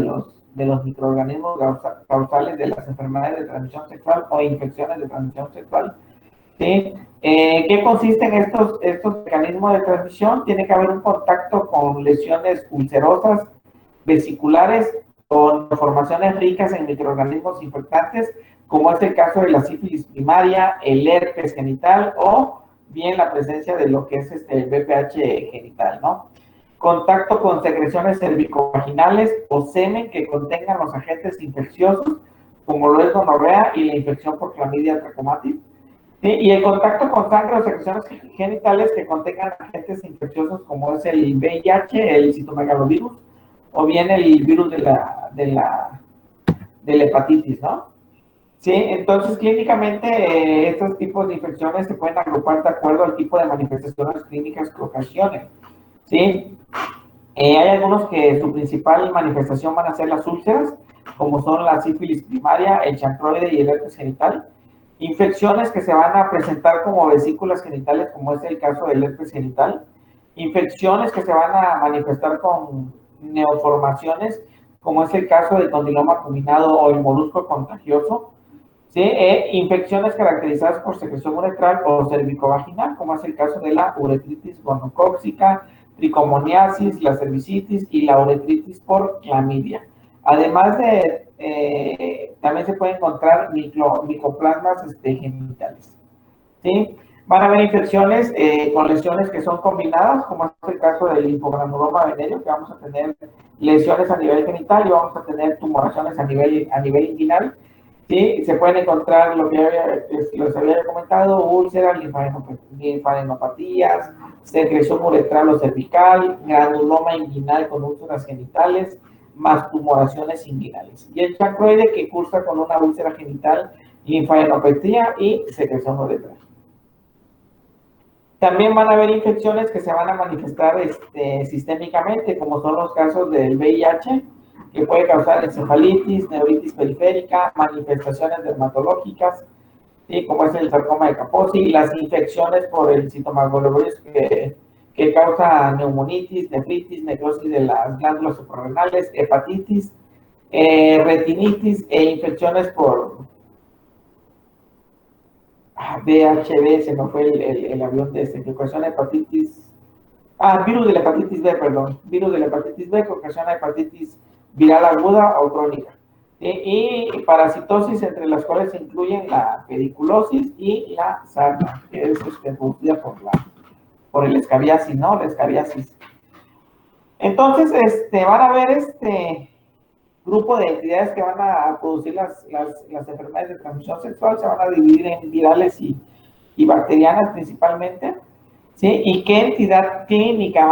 los microorganismos causales de las enfermedades de transmisión sexual o infecciones de transmisión sexual. ¿Sí? ¿Qué consisten estos mecanismos de transmisión? Tiene que haber un contacto con lesiones ulcerosas, vesiculares, con formaciones ricas en microorganismos infectantes, como es el caso de la sífilis primaria, el herpes genital o bien la presencia de lo que es el BPH genital, ¿no? Contacto con secreciones cervicovaginales o semen que contengan los agentes infecciosos, como lo es gonorrea y la infección por Chlamydia trachomatis. ¿Sí? Y el contacto con sangre o secreciones genitales que contengan agentes infecciosos, como es el VIH, el citomegalovirus, o bien el virus de la hepatitis, ¿no? Sí, entonces clínicamente estos tipos de infecciones se pueden agrupar de acuerdo al tipo de manifestaciones clínicas que ocasionen, ¿sí? Hay algunos que su principal manifestación van a ser las úlceras, como son la sífilis primaria, el chancroide y el herpes genital. Infecciones que se van a presentar como vesículas genitales, como es el caso del herpes genital. Infecciones que se van a manifestar con neoformaciones, como es el caso del condiloma acuminado o el molusco contagioso. ¿Sí? Infecciones caracterizadas por secreción uretral o cervicovaginal, como es el caso de la uretritis gonocóxica, tricomoniasis, la cervicitis y la uretritis por clamidia. Además también se pueden encontrar micoplasmas genitales. ¿Sí? Van a haber infecciones con lesiones que son combinadas, como es el caso del linfogranuloma venéreo, que vamos a tener lesiones a nivel genital y vamos a tener tumoraciones a nivel inguinal. ¿Sí? Se pueden encontrar lo que les había comentado, úlceras, linfadenopatías, secreción uretral o cervical, granuloma inguinal con úlceras genitales, más tumoraciones inguinales. Y el chancroide que cursa con una úlcera genital, linfadenopatía y secreción uretral. También van a haber infecciones que se van a manifestar sistémicamente, como son los casos del VIH, que puede causar encefalitis, neuritis periférica, manifestaciones dermatológicas, ¿sí? Como es el sarcoma de Kaposi, las infecciones por el citomegalovirus que causa neumonitis, nefritis, necrosis de las glándulas suprarrenales, hepatitis, retinitis e infecciones por VHB, se me fue el avión de que ocasiona hepatitis, virus de la hepatitis B, perdón, virus de la hepatitis B que ocasiona hepatitis viral aguda o crónica. Y parasitosis, entre las cuales se incluyen la pediculosis y la sarna, que es producida por el escabiasis, ¿no? La escabiasis. Entonces, van a ver grupo de entidades que van a producir las enfermedades de transmisión sexual, se van a dividir en virales y bacterianas principalmente, ¿sí? ¿Y qué entidad clínica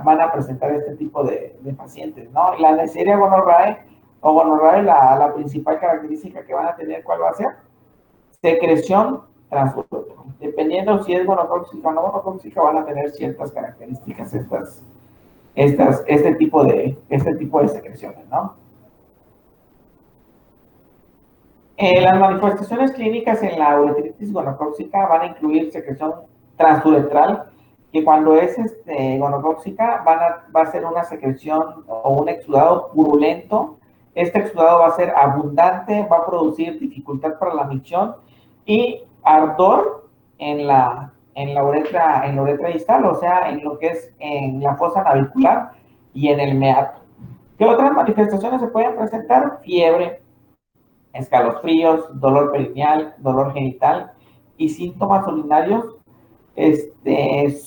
van a presentar este tipo de pacientes, ¿no? La Neisseria gonorrhoeae o gonorrea, la principal característica que van a tener, ¿cuál va a ser? Secreción transuretral. Dependiendo si es gonotóxica o no gonotóxica, van a tener ciertas características este tipo de secreciones, ¿no? Las manifestaciones clínicas en la uretritis gonotóxica van a incluir secreción transuretral, que cuando es gonotóxica va a ser una secreción o un exudado purulento. Este exudado va a ser abundante, va a producir dificultad para la micción y ardor en la uretra distal, o sea, en lo que es en la fosa navicular y en el meato. ¿Qué otras manifestaciones se pueden presentar? Fiebre, escalofríos, dolor perineal, dolor genital y síntomas urinarios.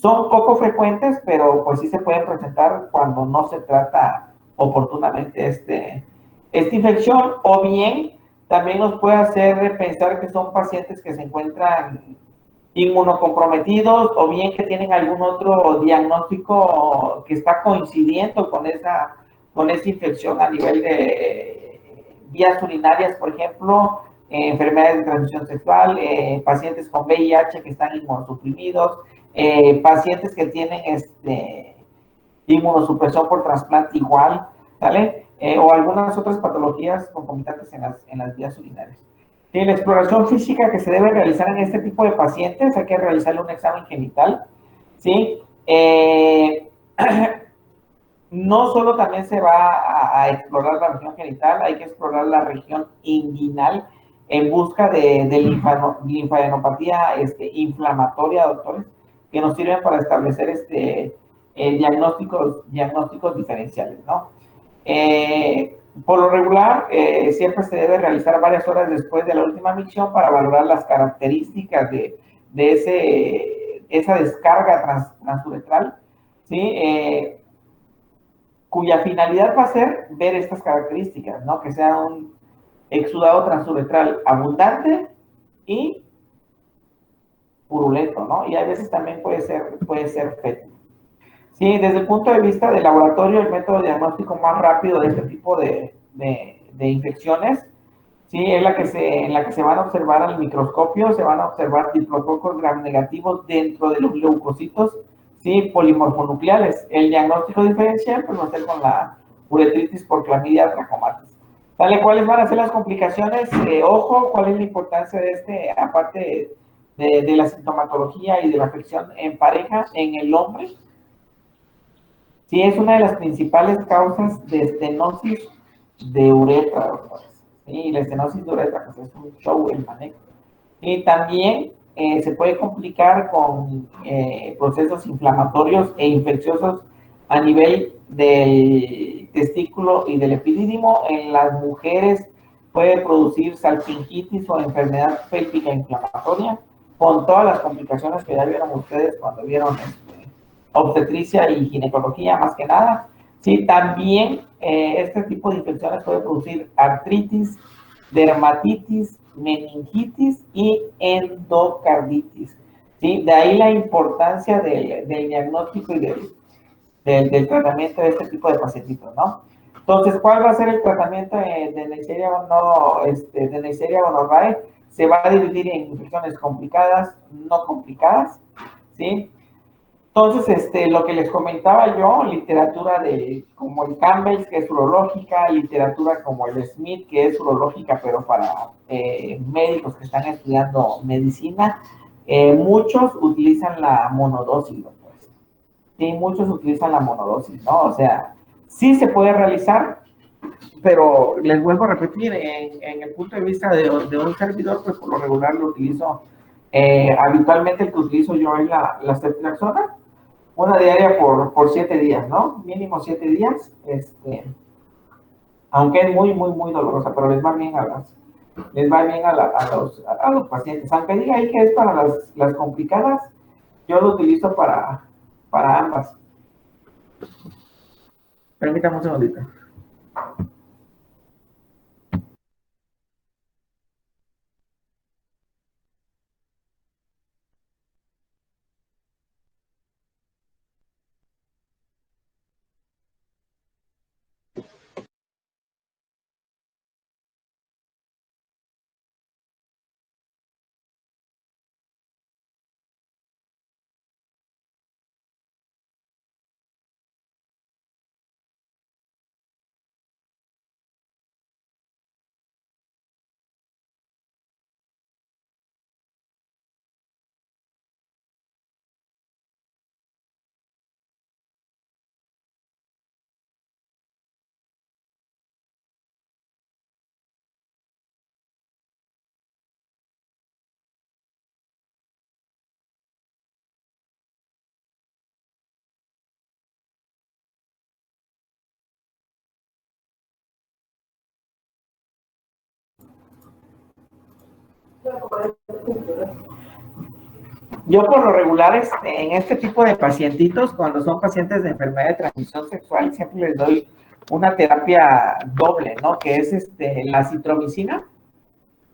Son poco frecuentes, pero pues sí se pueden presentar cuando no se trata oportunamente esta infección, o bien también nos puede hacer pensar que son pacientes que se encuentran inmunocomprometidos o bien que tienen algún otro diagnóstico que está coincidiendo con esa infección a nivel de vías urinarias, por ejemplo, enfermedades de transmisión sexual, pacientes con VIH que están inmunosuprimidos, pacientes que tienen inmunosupresión por trasplante igual, ¿vale? O algunas otras patologías concomitantes en las vías urinarias. En la exploración física que se debe realizar en este tipo de pacientes, hay que realizarle un examen genital, ¿sí? No solo también se va a explorar la región genital, hay que explorar la región inguinal en busca de linfadenopatía inflamatoria, doctores, que nos sirven para establecer diagnósticos diferenciales, ¿no? Por lo regular, siempre se debe realizar varias horas después de la última micción para valorar las características de esa descarga transuretral, ¿sí? Cuya finalidad va a ser ver estas características, ¿no? Que sea un exudado transuretral abundante y purulento, ¿no? Y a veces también puede ser fétido. Sí, desde el punto de vista del laboratorio, el método diagnóstico más rápido de este tipo de infecciones, sí, es en la que se van a observar al microscopio, se van a observar diplococos gram negativos dentro de los leucocitos, sí, polimorfonucleares. El diagnóstico diferencial pues va a ser con la uretritis por clamidia trachomatis. ¿Vale? ¿Cuáles van a ser las complicaciones? Ojo, ¿cuál es la importancia de aparte de la sintomatología y de la afección en pareja en el hombre? Sí, es una de las principales causas de estenosis de uretra, doctores. Sí, la estenosis de uretra pues es un show el manejo. Y también se puede complicar con procesos inflamatorios e infecciosos a nivel del testículo y del epidídimo. En las mujeres puede producir salpingitis o enfermedad pélvica inflamatoria, con todas las complicaciones que ya vieron ustedes cuando vieron obstetricia y ginecología, más que nada. Sí, también este tipo de infecciones puede producir artritis, dermatitis, meningitis y endocarditis. ¿Sí? De ahí la importancia del diagnóstico y del tratamiento de este tipo de pacientitos, ¿no? Entonces, ¿cuál va a ser el tratamiento de Neisseria gonorrhoeae? Se va a dividir en infecciones complicadas, no complicadas, ¿sí? Entonces, lo que les comentaba yo, literatura como el Campbell, que es urológica, literatura como el Smith, que es urológica, pero para médicos que están estudiando medicina, muchos utilizan la monodosis, pues. Sí, muchos utilizan la monodosis, ¿no? O sea, sí se puede realizar, pero les vuelvo a repetir, en el punto de vista de un servidor, pues por lo regular lo utilizo, habitualmente el que utilizo yo es la ceftriaxona, una diaria por 7 días, ¿no? Mínimo 7 días, aunque es muy, muy, muy dolorosa, pero les va bien a los pacientes. Aunque diga ahí que es para las complicadas, yo lo utilizo para ambas. Permítame un segundito. Yo por lo regular, en este tipo de pacientitos, cuando son pacientes de enfermedad de transmisión sexual, siempre les doy una terapia doble, ¿no? Que es la acitromicina.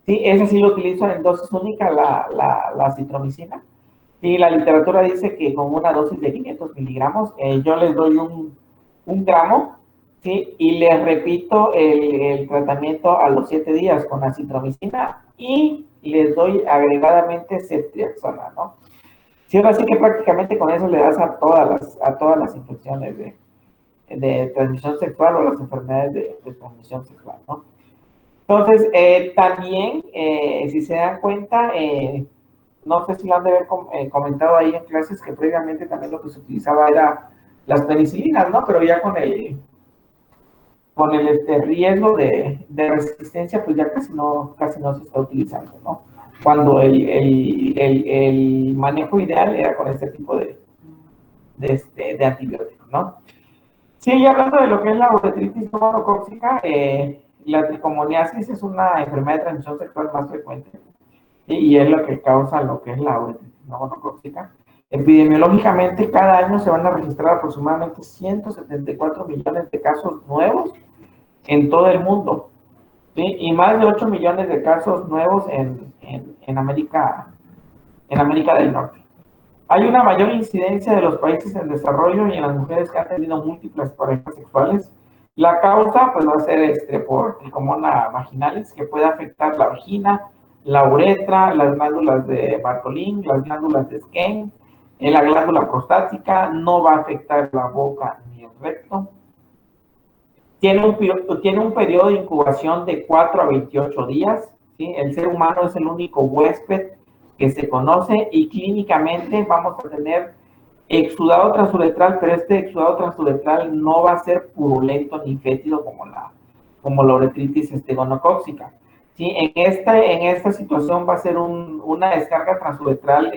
Sí, esa sí lo utilizo en dosis única, la acitromicina. Sí, la literatura dice que con una dosis de 500 miligramos, yo les doy un gramo, ¿sí? Y les repito el tratamiento a los 7 días con acitromicina y les doy agregadamente ceftriaxona, ¿no? Sí, ahora sí que prácticamente con eso le das a todas las infecciones de transmisión sexual o las enfermedades de transmisión sexual, ¿no? Entonces, también, si se dan cuenta, no sé si lo han de haber comentado ahí en clases que previamente también lo que se utilizaba era las penicilinas, ¿no? Pero ya con el riesgo de resistencia, pues ya casi no se está utilizando, ¿no? Cuando el manejo ideal era con este tipo de antibióticos, ¿no? Sí, y hablando de lo que es la uretritis gonocócica, la tricomoniasis es una enfermedad de transmisión sexual más frecuente, ¿sí? Y es lo que causa lo que es la uretritis gonocócica. Epidemiológicamente, cada año se van a registrar aproximadamente 174 millones de casos nuevos en todo el mundo, ¿sí? Y más de 8 millones de casos nuevos en América del Norte. Hay una mayor incidencia de los países en desarrollo y en las mujeres que han tenido múltiples parejas sexuales. La causa pues va a ser por tricomona vaginalis, que puede afectar la vagina, la uretra, las glándulas de Bartholin, las glándulas de Skene, la glándula prostática, no va a afectar la boca ni el recto. Tiene un periodo de incubación de 4 a 28 días, ¿sí? El ser humano es el único huésped que se conoce y clínicamente vamos a tener exudado transuretral, pero este exudado transuretral no va a ser purulento ni fétido como la uretritis gonocócica. ¿Sí? En esta situación va a ser una descarga transuretral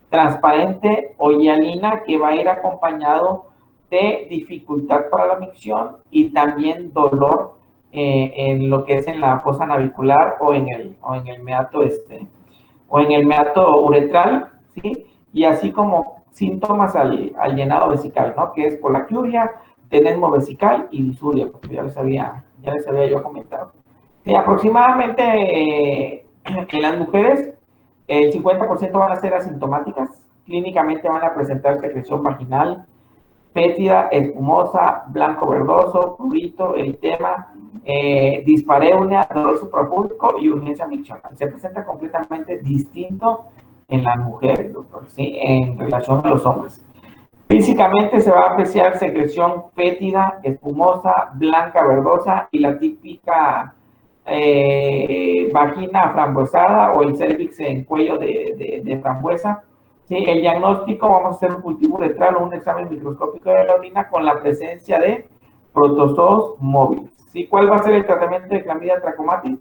transparente o hialina que va a ir acompañado de dificultad para la micción y también dolor en lo que es en la fosa navicular o en el meato uretral, ¿sí? Y así como síntomas al llenado vesical, ¿no? Que es polaquiuria, tenesmo vesical y disuria, porque ya les había yo comentado. Sí, aproximadamente en las mujeres el 50% van a ser asintomáticas, clínicamente van a presentar secreción vaginal, fétida, espumosa, blanco verdoso, prurito, eritema, dispareunia, dolor suprapúbico y urgencia miccional. Se presenta completamente distinto en las mujeres, doctor, ¿sí? En relación a los hombres. Físicamente se va a apreciar secreción fétida, espumosa, blanca, verdosa y la típica vagina frambuesada o el cervix en cuello de frambuesa. ¿Sí? El diagnóstico, vamos a hacer un cultivo uretral o un examen microscópico de la orina con la presencia de protozoos móviles. ¿Sí? ¿Cuál va a ser el tratamiento de clamidia trachomatis?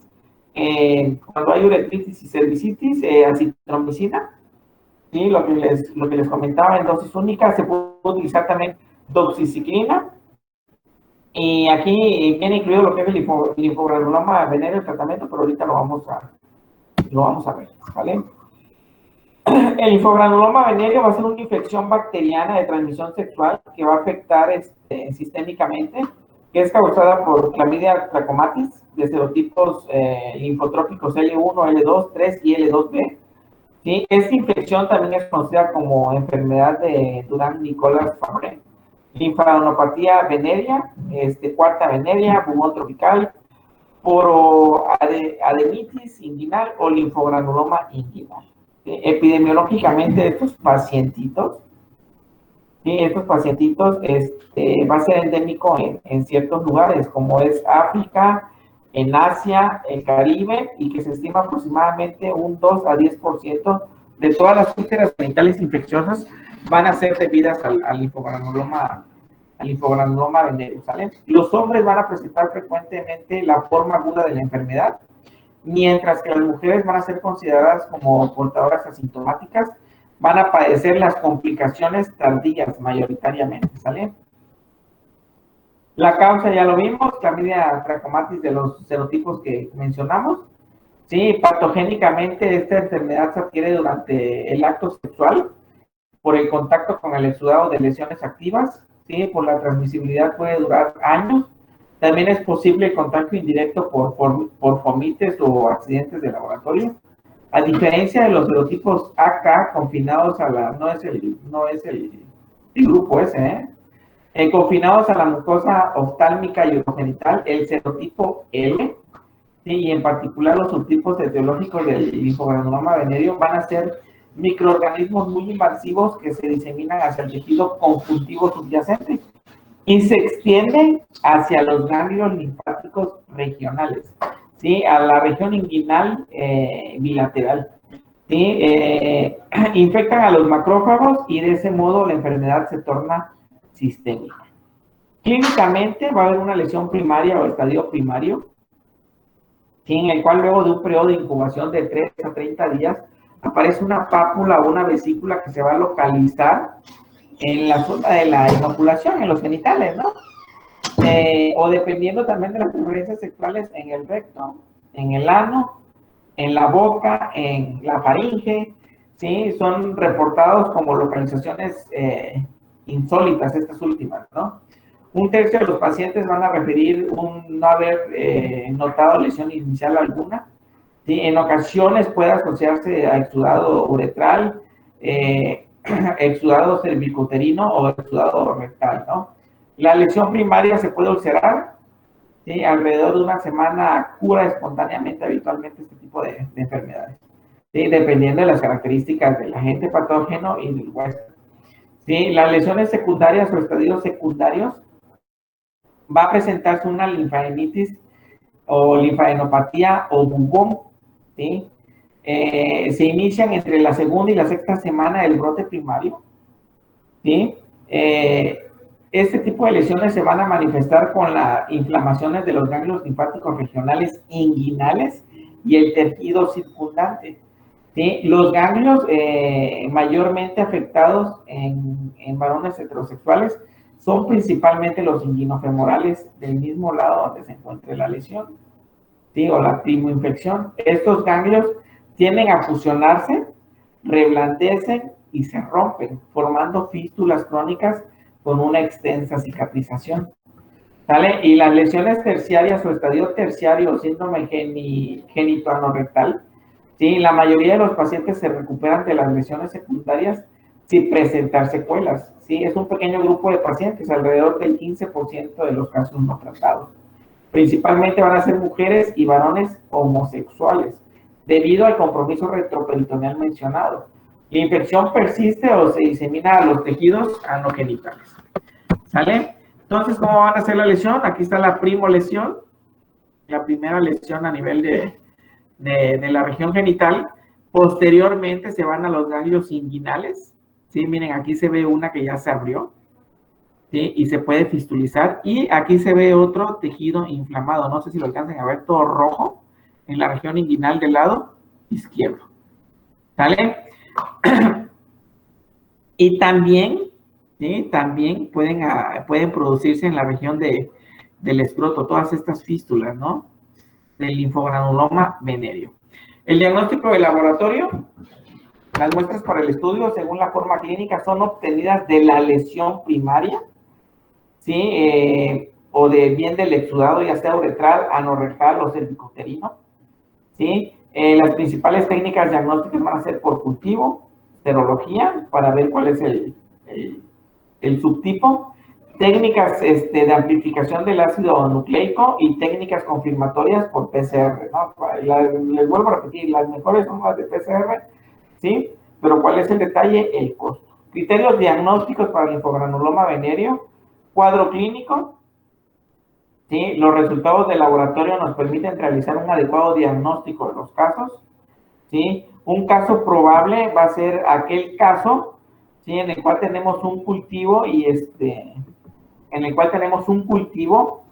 Cuando hay uretritis y cervicitis, acitromicina. ¿Sí? Lo que les comentaba en dosis únicas, se puede utilizar también doxiciclina. Y aquí viene incluido lo que es el linfogranuloma venéreo, el tratamiento, pero ahorita lo vamos a ver, ¿vale? El linfogranuloma venéreo va a ser una infección bacteriana de transmisión sexual que va a afectar sistémicamente, que es causada por clamidia trachomatis de serotipos linfotrópicos L1, L2, 3 y L2B. ¿Sí? Esta infección también es conocida como enfermedad de Durán-Nicolás Fabre. Linfadenopatía venérea, cuarta venérea, pulmón tropical, poroadenitis inguinal o linfogranuloma inguinal. ¿Sí? Epidemiológicamente estos pacientitos, ¿sí? Va a ser endémico en ciertos lugares, como es África, en Asia, el Caribe, y que se estima aproximadamente un 2 a 10% de todas las úlceras genitales infecciosas van a ser debidas al linfogranuloma venéreo, ¿sale? Los hombres van a presentar frecuentemente la forma aguda de la enfermedad, mientras que las mujeres van a ser consideradas como portadoras asintomáticas, van a padecer las complicaciones tardías mayoritariamente, ¿sale? La causa ya lo vimos, clamidia trachomatis de los serotipos que mencionamos. Sí, patogénicamente esta enfermedad se adquiere durante el acto sexual, por el contacto con el exudado de lesiones activas, ¿sí? Por la transmisibilidad puede durar años. También es posible el contacto indirecto por fomites o accidentes de laboratorio. A diferencia de los serotipos AK confinados a la, no es el grupo ese, confinados a la mucosa oftálmica y urogenital, el serotipo L, ¿sí? Y en particular los subtipos etiológicos del linfogranuloma venéreo van a ser microorganismos muy invasivos que se diseminan hacia el tejido conjuntivo subyacente y se extienden hacia los ganglios linfáticos regionales, ¿sí? A la región inguinal bilateral. ¿Sí? Infectan a los macrófagos y de ese modo la enfermedad se torna sistémica. Clínicamente va a haber una lesión primaria o estadio primario, ¿sí? En el cual luego de un periodo de incubación de 3 a 30 días aparece una pápula o una vesícula que se va a localizar en la zona de la inoculación, en los genitales, ¿no? O dependiendo también de las preferencias sexuales en el recto, en el ano, en la boca, en la faringe, ¿sí? Son reportados como localizaciones insólitas estas últimas, ¿no? Un tercio de los pacientes van a referir no haber notado lesión inicial alguna, ¿sí? En ocasiones puede asociarse a exudado uretral, exudado cervicuterino o exudado rectal, ¿no? La lesión primaria se puede ulcerar, ¿sí? Alrededor de una semana cura espontáneamente habitualmente este tipo de enfermedades, ¿sí? Dependiendo de las características del agente patógeno y del huésped. ¿Sí? Las lesiones secundarias o estadios secundarios va a presentarse una linfadenitis o linfadenopatía o bubón, ¿sí? Se inician entre la segunda y la sexta semana del brote primario, ¿sí? Este tipo de lesiones se van a manifestar con las inflamaciones de los ganglios linfáticos regionales inguinales y el tejido circundante, ¿sí? Los ganglios mayormente afectados en varones heterosexuales son principalmente los inguinofemorales del mismo lado donde se encuentre la lesión, ¿sí? O la primoinfección. Estos ganglios tienden a fusionarse, reblandecen y se rompen, formando fístulas crónicas con una extensa cicatrización, ¿vale? Y las lesiones terciarias o estadio terciario o síndrome genitoanorrectal, ¿sí? La mayoría de los pacientes se recuperan de las lesiones secundarias sin presentar secuelas, ¿sí? Es un pequeño grupo de pacientes, alrededor del 15% de los casos no tratados. Principalmente van a ser mujeres y varones homosexuales, debido al compromiso retroperitoneal mencionado. La infección persiste o se disemina a los tejidos anogenitales. ¿Sale? Entonces, ¿cómo van a hacer la lesión? Aquí está la primolesión, la primera lesión a nivel de la región genital. Posteriormente se van a los ganglios inguinales. ¿Sí? Miren, aquí se ve una que ya se abrió. ¿Sí? Y se puede fistulizar. Y aquí se ve otro tejido inflamado. No sé si lo alcanzan a ver, todo rojo en la región inguinal del lado izquierdo. ¿Sale? Y también, ¿sí? También pueden producirse en la región del escroto todas estas fístulas, ¿no? Del linfogranuloma venéreo. El diagnóstico de laboratorio, las muestras para el estudio, según la forma clínica, son obtenidas de la lesión primaria, ¿sí? O bien del exudado, ya sea uretral, anorrectal o cervicuterino, ¿sí? Las principales técnicas diagnósticas van a ser por cultivo, serología, para ver cuál es el subtipo, técnicas de amplificación del ácido nucleico y técnicas confirmatorias por PCR, ¿no? Les vuelvo a repetir, las mejores son las de PCR, ¿sí? Pero ¿cuál es el detalle? El costo. Criterios diagnósticos para el linfogranuloma venéreo, cuadro clínico, ¿sí? Los resultados del laboratorio nos permiten realizar un adecuado diagnóstico de los casos, ¿sí? Un caso probable va a ser aquel caso, ¿sí? En el cual tenemos un cultivo y en el cual tenemos un cultivo,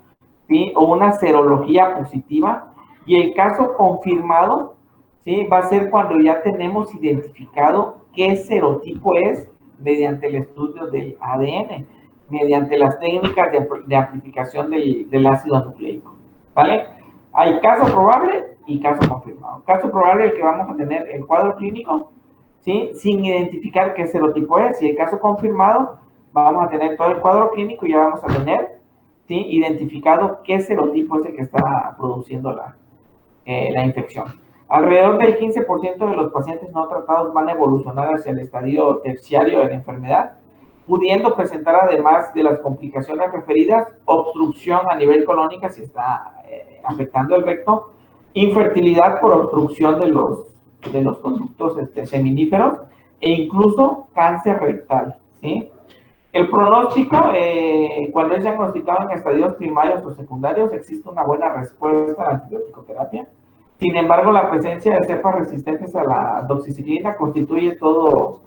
¿sí? O una serología positiva, y el caso confirmado, ¿sí? Va a ser cuando ya tenemos identificado qué serotipo es mediante el estudio del ADN, mediante las técnicas de amplificación del ácido nucleico, ¿vale? Hay caso probable y caso confirmado. Caso probable, el que vamos a tener el cuadro clínico, ¿sí? Sin identificar qué serotipo es, y el caso confirmado, vamos a tener todo el cuadro clínico y ya vamos a tener, ¿sí? Identificado qué serotipo es el que está produciendo la infección. Alrededor del 15% de los pacientes no tratados van a evolucionar hacia el estadio terciario de la enfermedad, pudiendo presentar, además de las complicaciones referidas, obstrucción a nivel colónica si está afectando el recto, infertilidad por obstrucción de los conductos seminíferos e incluso cáncer rectal, ¿sí? El pronóstico, cuando es diagnosticado en estadios primarios o secundarios, existe una buena respuesta a la antibiótico-terapia. Sin embargo, la presencia de cepas resistentes a la doxiciclina constituye todo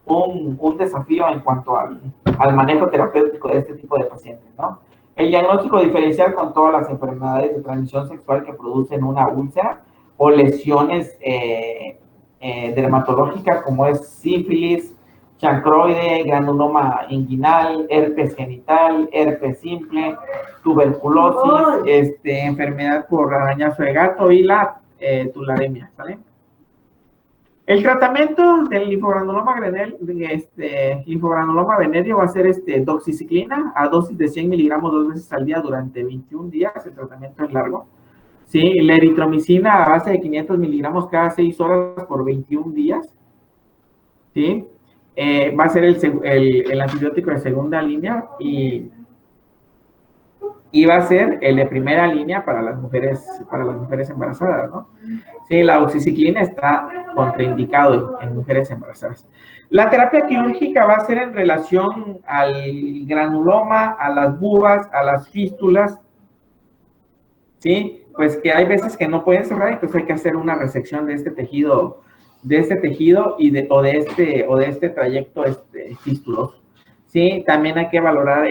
un desafío en cuanto al manejo terapéutico de este tipo de pacientes, ¿no? El diagnóstico diferencial con todas las enfermedades de transmisión sexual que producen una úlcera o lesiones dermatológicas como es sífilis, chancroide, granuloma inguinal, herpes genital, herpes simple, tuberculosis, enfermedad por arañazo de gato y la tularemia, ¿sale? El tratamiento del linfogranuloma venéreo va a ser doxiciclina a dosis de 100 miligramos 2 veces al día durante 21 días. El tratamiento es largo. Sí, la eritromicina a base de 500 miligramos cada 6 horas por 21 días. ¿Sí? Va a ser el antibiótico de segunda línea y va a ser el de primera línea para las mujeres embarazadas, ¿no? Sí, la oxiciclina está contraindicado en mujeres embarazadas. La terapia quirúrgica va a ser en relación al granuloma, a las bubas, a las fístulas, ¿sí? Pues que hay veces que no pueden cerrar, entonces hay que hacer una resección de este tejido o de este trayecto fistuloso. Sí, también hay que valorar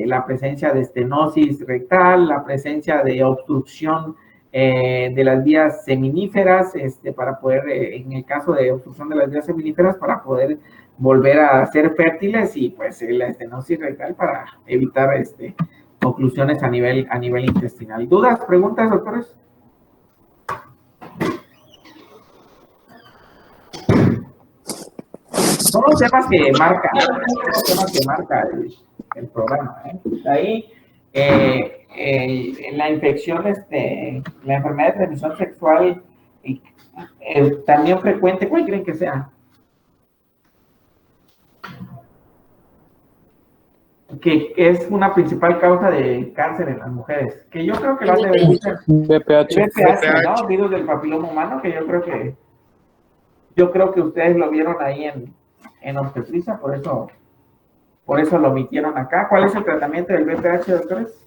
la presencia de estenosis rectal, la presencia de obstrucción de las vías seminíferas, para poder, en el caso de obstrucción de las vías seminíferas, para poder volver a ser fértiles, y pues la estenosis rectal para evitar oclusiones a nivel intestinal. ¿Dudas, preguntas, doctores? Son los temas que marcan el programa, ¿eh? De ahí, la infección, la enfermedad de transmisión sexual también frecuente, ¿cuál creen que sea? Que es una principal causa de cáncer en las mujeres, que yo creo que lo hace VPH, ¿no? Virus del papiloma humano, que yo creo que Yo creo que ustedes lo vieron ahí en obstetricia, por eso lo omitieron acá. ¿Cuál es el tratamiento del BPH, doctores?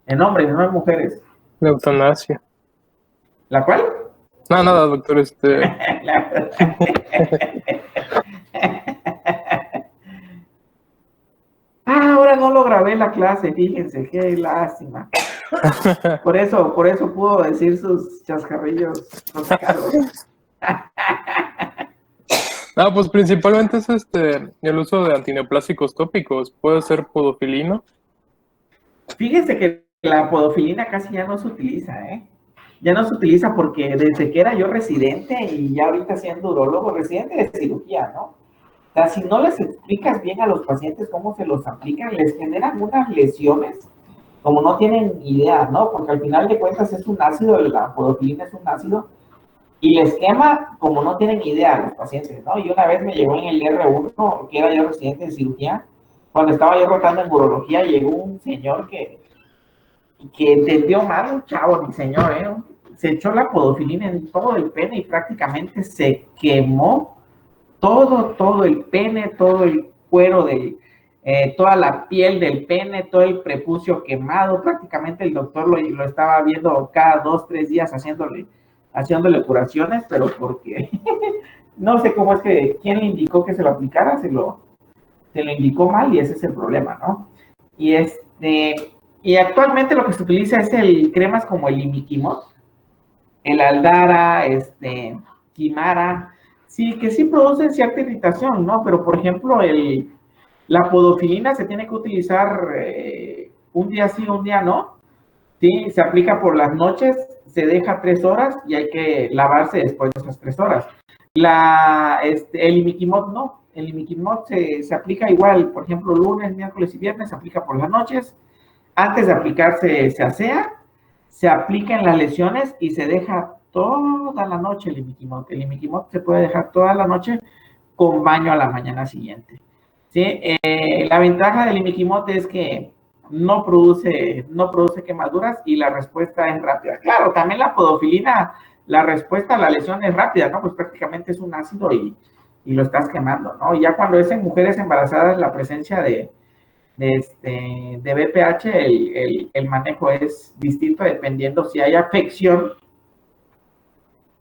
En hombres, no en mujeres. La eutanasia. ¿La cual? No, nada, doctor, Ahora no lo grabé la clase, fíjense, qué lástima. Por eso pudo decir sus chascarrillos toscados. No, pues principalmente es el uso de antineoplásicos tópicos. Puede ser podofilino. Fíjense que la podofilina casi ya no se utiliza, ¿eh? Ya no se utiliza porque desde que era yo residente y ya ahorita siendo urólogo, residente de cirugía, ¿no? O sea, si no les explicas bien a los pacientes cómo se los aplican, les generan unas lesiones como no tienen idea, ¿no? Porque al final de cuentas es un ácido, la podofilina es un ácido, y les quema como no tienen idea a los pacientes, ¿no? Y una vez me llegó en el R1, que era yo residente de cirugía, cuando estaba yo rotando en urología, llegó un señor que entendió mal, un chavo, mi señor, ¿eh? Se echó la podofilina en todo el pene y prácticamente se quemó todo el pene, todo el cuero toda la piel del pene, todo el prepucio quemado. Prácticamente el doctor lo estaba viendo cada 2, 3 días haciéndole curaciones, pero porque no sé cómo es que, quién le indicó que se lo aplicara, se lo indicó mal y ese es el problema, ¿no? Y actualmente lo que se utiliza es el cremas como el Imiquimod, el Aldara, Quimara, sí, que sí producen cierta irritación, ¿no? Pero, por ejemplo, la podofilina se tiene que utilizar un día sí, un día no, ¿sí? Se aplica por las noches, se deja 3 horas y hay que lavarse después de esas 3 horas. El Imiquimod no, el Imiquimod se aplica igual, por ejemplo, lunes, miércoles y viernes, se aplica por las noches, antes de aplicarse se asea, se aplica en las lesiones y se deja toda la noche el Imiquimod. El Imiquimod se puede dejar toda la noche con baño a la mañana siguiente. ¿Sí? La ventaja del Imiquimod es que no produce quemaduras y la respuesta es rápida. Claro, también la podofilina, la respuesta a la lesión es rápida, ¿no? Pues prácticamente es un ácido y lo estás quemando, ¿no? Y ya cuando es en mujeres embarazadas, la presencia de BPH, el manejo es distinto dependiendo si hay afección,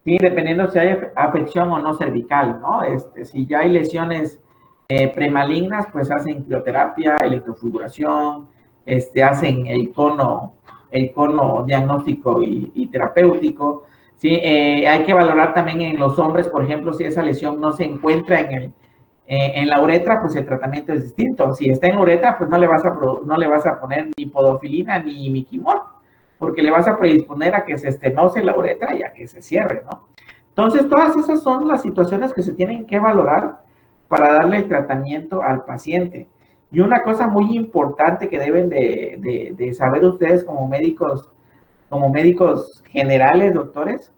¿sí? Dependiendo si hay afección o no cervical, ¿no? Si ya hay lesiones premalignas, pues hacen crioterapia, electrofulguración, hacen el cono diagnóstico y terapéutico, ¿sí? Hay que valorar también en los hombres, por ejemplo, si esa lesión no se encuentra en la uretra, pues el tratamiento es distinto. Si está en uretra, pues no le vas a poner ni podofilina ni Imiquimod, porque le vas a predisponer a que se estenose la uretra y a que se cierre, ¿no? Entonces, todas esas son las situaciones que se tienen que valorar para darle el tratamiento al paciente. Y una cosa muy importante que deben de saber ustedes como médicos generales, doctores,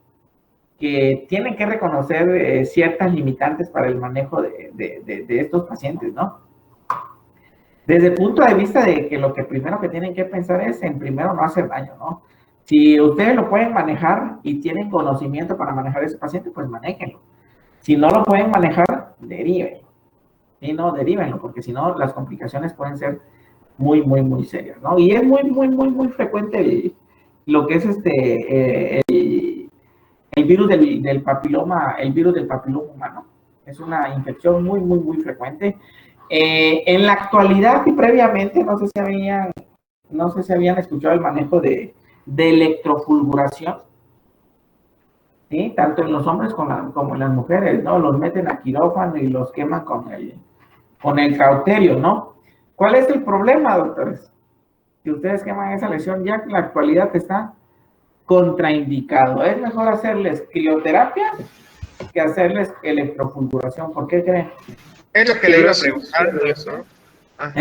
que tienen que reconocer ciertas limitantes para el manejo de estos pacientes, ¿no? Desde el punto de vista de que lo que primero que tienen que pensar es en primero no hacer daño, ¿no? Si ustedes lo pueden manejar y tienen conocimiento para manejar a ese paciente, pues manéjenlo. Si no lo pueden manejar, derívenlo. Sí, no, derívenlo, porque si no, las complicaciones pueden ser muy, muy, muy serias, ¿no? Y es muy, muy, muy, muy frecuente lo que es el virus del papiloma humano. Es una infección muy, muy, muy frecuente. En la actualidad y previamente, no sé si habían escuchado el manejo de electrofulguración, ¿sí? Tanto en los hombres como en las mujeres, ¿no? Los meten a quirófano y los queman con el cauterio, ¿no? ¿Cuál es el problema, doctores? Si ustedes queman esa lesión, ya en la actualidad está contraindicado. Es mejor hacerles crioterapia que hacerles electrofulguración. ¿Por qué creen? Es lo que le iba a preguntar, ¿no? Ajá.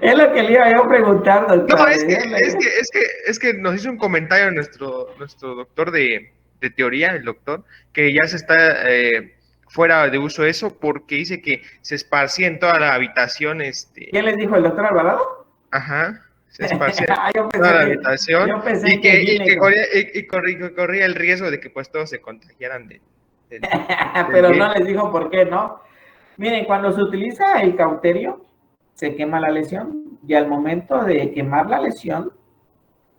Es lo que le iba yo a preguntar, doctor. No, es que nos hizo un comentario nuestro doctor de teoría, el doctor, que ya se está fuera de uso eso porque dice que se esparcía en toda la habitación. ¿Quién les dijo, el doctor Alvarado? Ajá, se esparcía Yo en pensé toda la que- habitación yo pensé y que que corría el riesgo de que pues todos se contagiaran Pero no les dijo por qué, ¿no? Miren, cuando se utiliza el cauterio, se quema la lesión y al momento de quemar la lesión,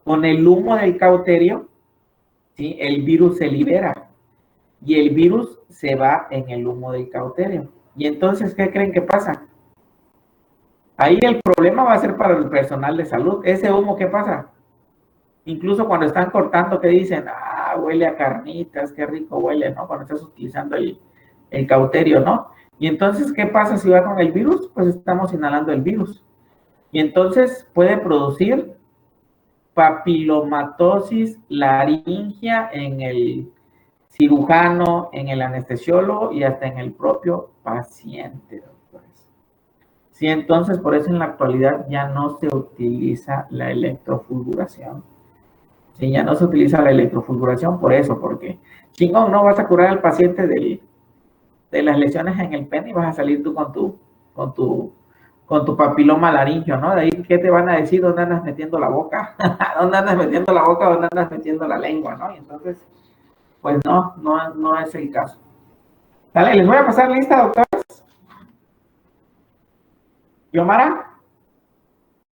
con el humo del cauterio, ¿sí? El virus se libera y el virus se va en el humo del cauterio. Y entonces, ¿qué creen que pasa? Ahí el problema va a ser para el personal de salud. Ese humo, ¿qué pasa? Incluso cuando están cortando, que dicen, huele a carnitas, qué rico huele, ¿no? Cuando estás utilizando el cauterio, ¿no? Y entonces, ¿qué pasa si va con el virus? Pues estamos inhalando el virus. Y entonces puede producir papilomatosis laringea en el cirujano, en el anestesiólogo y hasta en el propio paciente, doctores. Sí, entonces por eso en la actualidad ya no se utiliza la electrofulguración. Sí, ya no se utiliza la electrofulguración por eso, porque chingón, no vas a curar al paciente de las lesiones en el pene y vas a salir tú con tu papiloma laringio, ¿no? De ahí, ¿qué te van a decir? ¿Dónde andas metiendo la boca? ¿Dónde andas metiendo la boca? ¿Dónde andas metiendo la lengua, no? Y entonces, pues no es el caso. Dale, les voy a pasar lista, doctores. ¿Yomara?